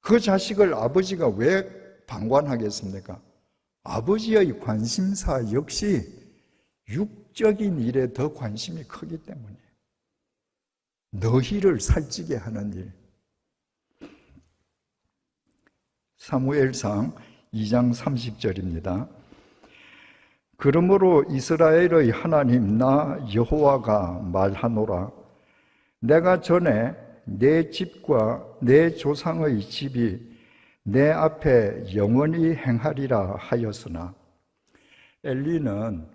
A: 그 자식을 아버지가 왜 방관하겠습니까? 아버지의 관심사 역시 육적인 일에 더 관심이 크기 때문이에요. 너희를 살찌게 하는 일. 사무엘상 2장 30절입니다. 그러므로 이스라엘의 하나님 나 여호와가 말하노라. 내가 전에 내 집과 내 조상의 집이 내 앞에 영원히 행하리라 하였으나, 엘리는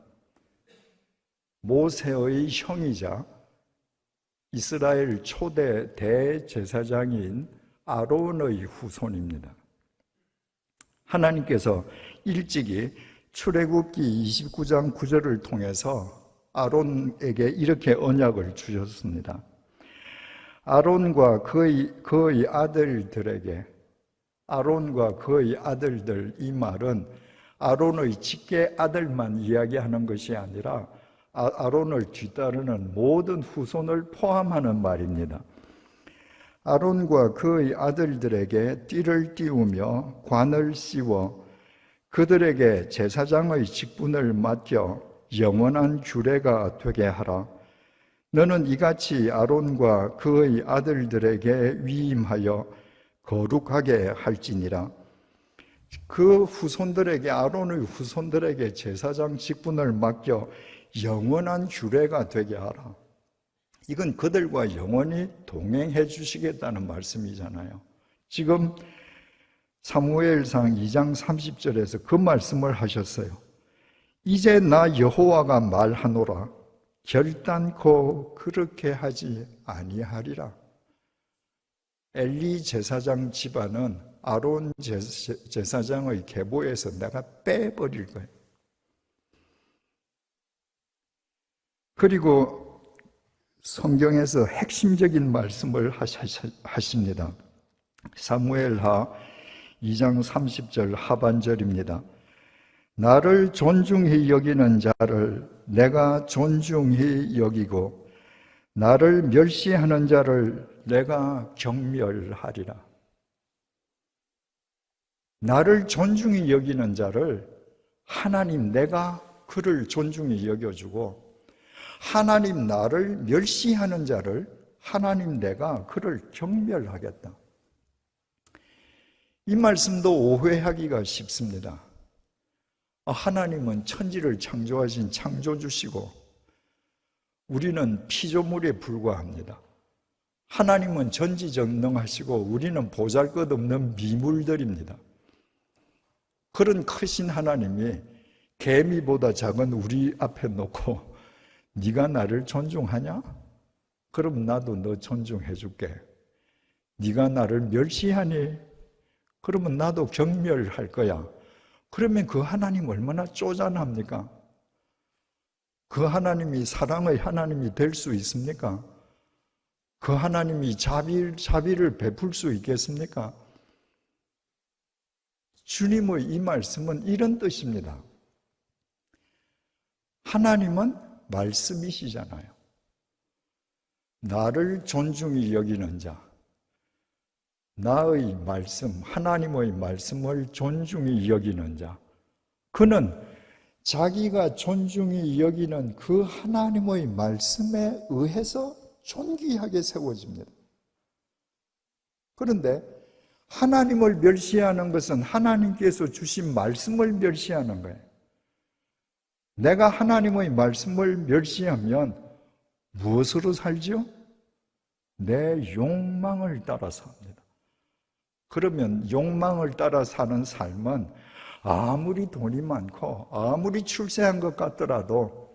A: 모세의 형이자 이스라엘 초대 대제사장인 아론의 후손입니다. 하나님께서 일찍이 출애굽기 29장 9절을 통해서 아론에게 이렇게 언약을 주셨습니다. 아론과 그의 아들들에게, 아론과 그의 아들들, 이 말은 아론의 직계 아들만 이야기하는 것이 아니라 아론을 뒤따르는 모든 후손을 포함하는 말입니다. 아론과 그의 아들들에게 띠를 띄우며 관을 씌워 그들에게 제사장의 직분을 맡겨 영원한 규례가 되게 하라. 너는 이같이 아론과 그의 아들들에게 위임하여 거룩하게 할지니라. 그 후손들에게, 아론의 후손들에게 제사장 직분을 맡겨 영원한 규례가 되게 하라. 이건 그들과 영원히 동행해 주시겠다는 말씀이잖아요. 지금 사무엘상 2장 30절에서 그 말씀을 하셨어요. 이제 나 여호와가 말하노라. 결단코 그렇게 하지 아니하리라. 엘리 제사장 집안은 아론 제사장의 계보에서 내가 빼버릴 거예요. 그리고 성경에서 핵심적인 말씀을 하십니다. 사무엘하 2장 30절 하반절입니다. 나를 존중히 여기는 자를 내가 존중히 여기고 나를 멸시하는 자를 내가 경멸하리라. 나를 존중히 여기는 자를 하나님 내가 그를 존중히 여겨주고 하나님 나를 멸시하는 자를 하나님 내가 그를 경멸하겠다. 이 말씀도 오해하기가 쉽습니다. 하나님은 천지를 창조하신 창조주시고 우리는 피조물에 불과합니다. 하나님은 전지전능하시고 우리는 보잘것없는 미물들입니다. 그런 크신 하나님이 개미보다 작은 우리 앞에 놓고 네가 나를 존중하냐? 그럼 나도 너 존중해 줄게. 네가 나를 멸시하니? 그러면 나도 경멸할 거야. 그러면 그 하나님 얼마나 쪼잔합니까? 그 하나님이 사랑의 하나님이 될 수 있습니까? 그 하나님이 자비를 베풀 수 있겠습니까? 주님의 이 말씀은 이런 뜻입니다. 하나님은 말씀이시잖아요. 나를 존중히 여기는 자, 나의 말씀, 하나님의 말씀을 존중히 여기는 자, 그는 자기가 존중히 여기는 그 하나님의 말씀에 의해서 존귀하게 세워집니다. 그런데 하나님을 멸시하는 것은 하나님께서 주신 말씀을 멸시하는 거예요. 내가 하나님의 말씀을 멸시하면 무엇으로 살지요? 내 욕망을 따라 삽니다. 그러면 욕망을 따라 사는 삶은 아무리 돈이 많고 아무리 출세한 것 같더라도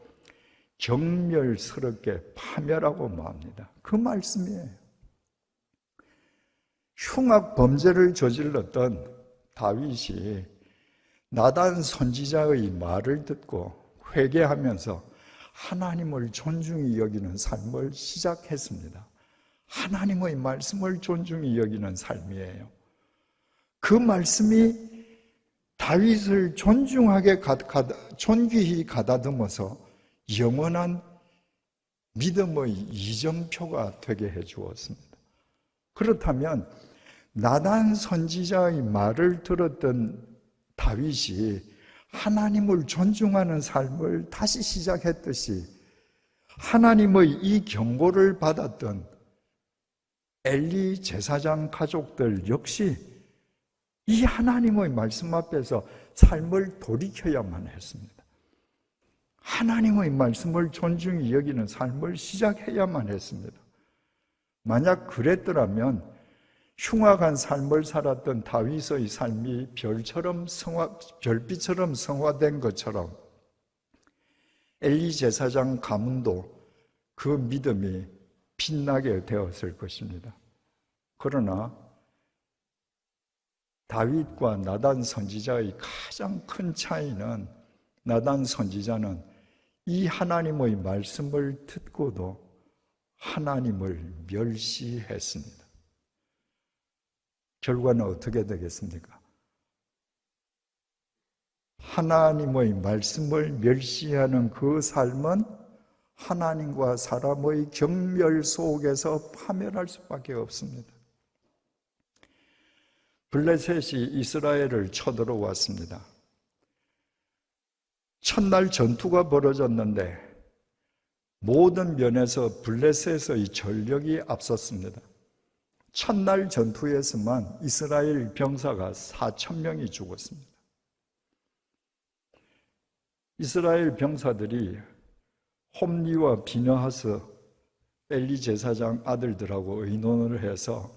A: 경멸스럽게 파멸하고 맙니다. 그 말씀이에요. 흉악 범죄를 저질렀던 다윗이 나단 선지자의 말을 듣고 회개하면서 하나님을 존중히 여기는 삶을 시작했습니다. 하나님의 말씀을 존중히 여기는 삶이에요. 그 말씀이 다윗을 존귀히 가다듬어서 영원한 믿음의 이정표가 되게 해 주었습니다. 그렇다면 나단 선지자의 말을 들었던 다윗이 하나님을 존중하는 삶을 다시 시작했듯이 하나님의 이 경고를 받았던 엘리 제사장 가족들 역시 이 하나님의 말씀 앞에서 삶을 돌이켜야만 했습니다. 하나님의 말씀을 존중히 여기는 삶을 시작해야만 했습니다. 만약 그랬더라면 흉악한 삶을 살았던 다윗의 삶이 별빛처럼 성화된 것처럼 엘리 제사장 가문도 그 믿음이 빛나게 되었을 것입니다. 그러나 다윗과 나단 선지자의 가장 큰 차이는 나단 선지자는 이 하나님의 말씀을 듣고도 하나님을 멸시했습니다. 결과는 어떻게 되겠습니까? 하나님의 말씀을 멸시하는 그 삶은 하나님과 사람의 경멸 속에서 파멸할 수밖에 없습니다. 블레셋이 이스라엘을 쳐들어왔습니다. 첫날 전투가 벌어졌는데 모든 면에서 블레셋의 전력이 앞섰습니다. 첫날 전투에서만 이스라엘 병사가 4,000명이 죽었습니다. 이스라엘 병사들이 홈리와 비느하스 엘리 제사장 아들들하고 의논을 해서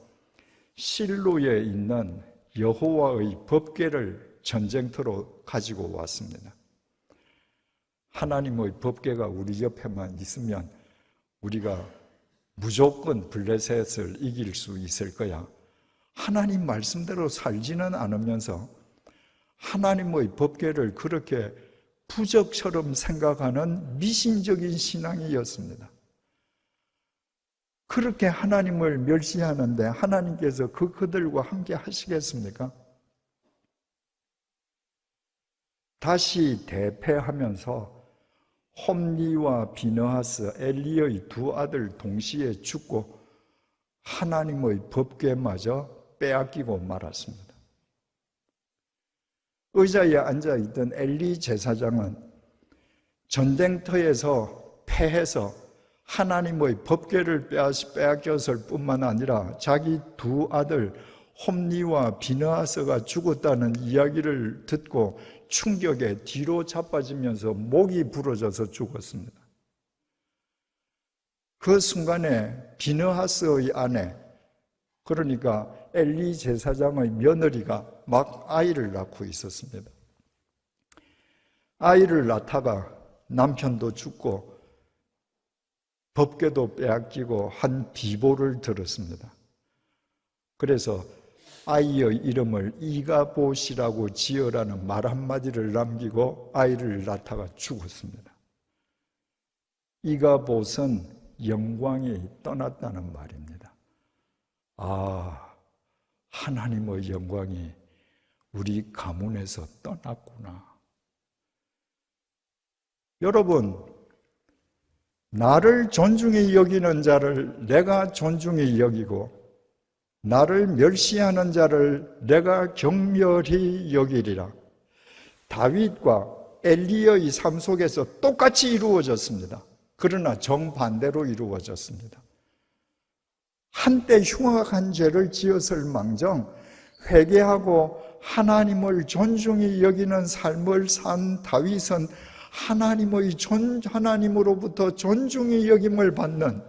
A: 실로에 있는 여호와의 법궤를 전쟁터로 가지고 왔습니다. 하나님의 법궤가 우리 옆에만 있으면 우리가 무조건 블레셋을 이길 수 있을 거야. 하나님 말씀대로 살지는 않으면서 하나님의 법궤를 그렇게 부적처럼 생각하는 미신적인 신앙이었습니다. 그렇게 하나님을 멸시하는데 하나님께서 그들과 함께 하시겠습니까? 다시 대패하면서 홈리와 비느하스, 엘리의 두 아들 동시에 죽고 하나님의 법궤마저 빼앗기고 말았습니다. 의자에 앉아있던 엘리 제사장은 전쟁터에서 패해서 하나님의 법궤를 빼앗겼을 뿐만 아니라 자기 두 아들 홈리와 비느하스가 죽었다는 이야기를 듣고 충격에 뒤로 자빠지면서 목이 부러져서 죽었습니다. 그 순간에 비느하스의 아내, 그러니까 엘리 제사장의 며느리가 막 아이를 낳고 있었습니다. 아이를 낳다가 남편도 죽고 법궤도 빼앗기고 한 비보를 들었습니다. 그래서 아이의 이름을 이가봇이라고 지어라는 말 한마디를 남기고 아이를 낳다가 죽었습니다. 이가봇은 영광이 떠났다는 말입니다. 아, 하나님의 영광이 우리 가문에서 떠났구나. 여러분, 나를 존중히 여기는 자를 내가 존중히 여기고 나를 멸시하는 자를 내가 경멸히 여기리라. 다윗과 엘리야의 삶 속에서 똑같이 이루어졌습니다. 그러나 정반대로 이루어졌습니다. 한때 흉악한 죄를 지었을 망정 회개하고 하나님을 존중히 여기는 삶을 산 다윗은 하나님으로부터 존중히 여김을 받는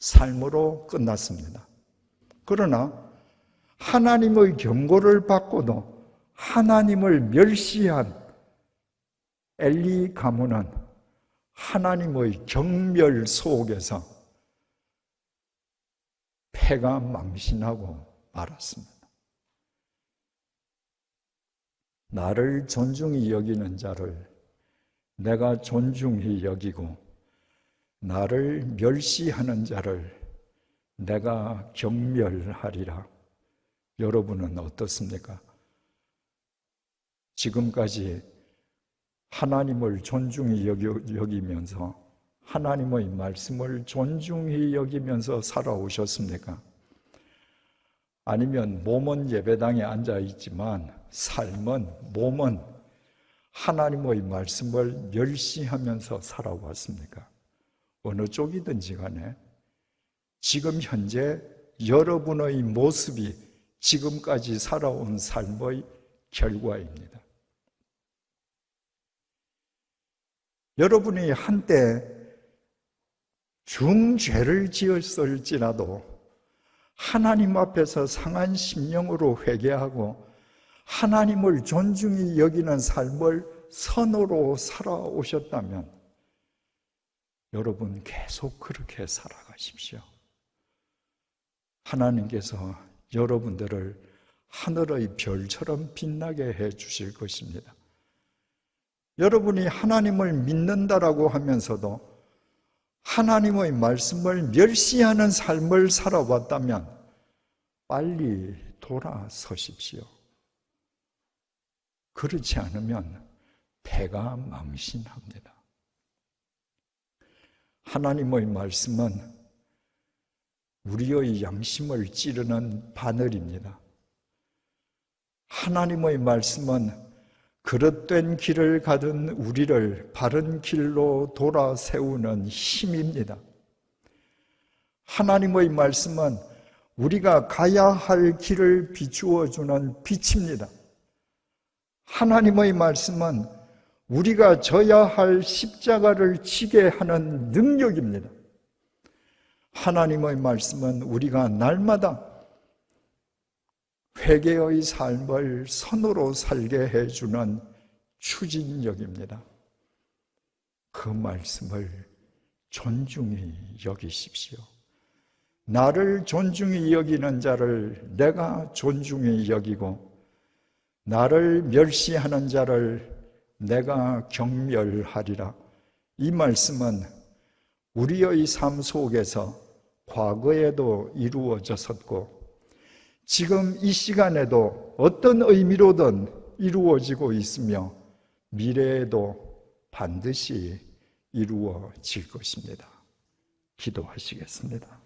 A: 삶으로 끝났습니다. 그러나 하나님의 경고를 받고도 하나님을 멸시한 엘리 가문은 하나님의 경멸 속에서 패가 망신하고 말았습니다. 나를 존중히 여기는 자를 내가 존중히 여기고 나를 멸시하는 자를 내가 경멸하리라. 여러분은 어떻습니까? 지금까지 하나님을 존중히 여기면서 하나님의 말씀을 존중히 여기면서 살아오셨습니까? 아니면 몸은 예배당에 앉아 있지만 몸은 하나님의 말씀을 멸시하면서 살아왔습니까? 어느 쪽이든지 간에 지금 현재 여러분의 모습이 지금까지 살아온 삶의 결과입니다. 여러분이 한때 중죄를 지었을지라도 하나님 앞에서 상한 심령으로 회개하고 하나님을 존중히 여기는 삶을 선으로 살아오셨다면 여러분 계속 그렇게 살아가십시오. 하나님께서 여러분들을 하늘의 별처럼 빛나게 해 주실 것입니다. 여러분이 하나님을 믿는다라고 하면서도 하나님의 말씀을 멸시하는 삶을 살아왔다면 빨리 돌아서십시오. 그렇지 않으면 패가 망신합니다. 하나님의 말씀은 우리의 양심을 찌르는 바늘입니다. 하나님의 말씀은 그릇된 길을 가던 우리를 바른 길로 돌아세우는 힘입니다. 하나님의 말씀은 우리가 가야 할 길을 비추어 주는 빛입니다. 하나님의 말씀은 우리가 져야 할 십자가를 지게 하는 능력입니다. 하나님의 말씀은 우리가 날마다 회개의 삶을 선으로 살게 해주는 추진력입니다. 그 말씀을 존중히 여기십시오. 나를 존중히 여기는 자를 내가 존중히 여기고 나를 멸시하는 자를 내가 경멸하리라. 이 말씀은 우리의 삶 속에서 과거에도 이루어졌었고 지금 이 시간에도 어떤 의미로든 이루어지고 있으며 미래에도 반드시 이루어질 것입니다. 기도하시겠습니다.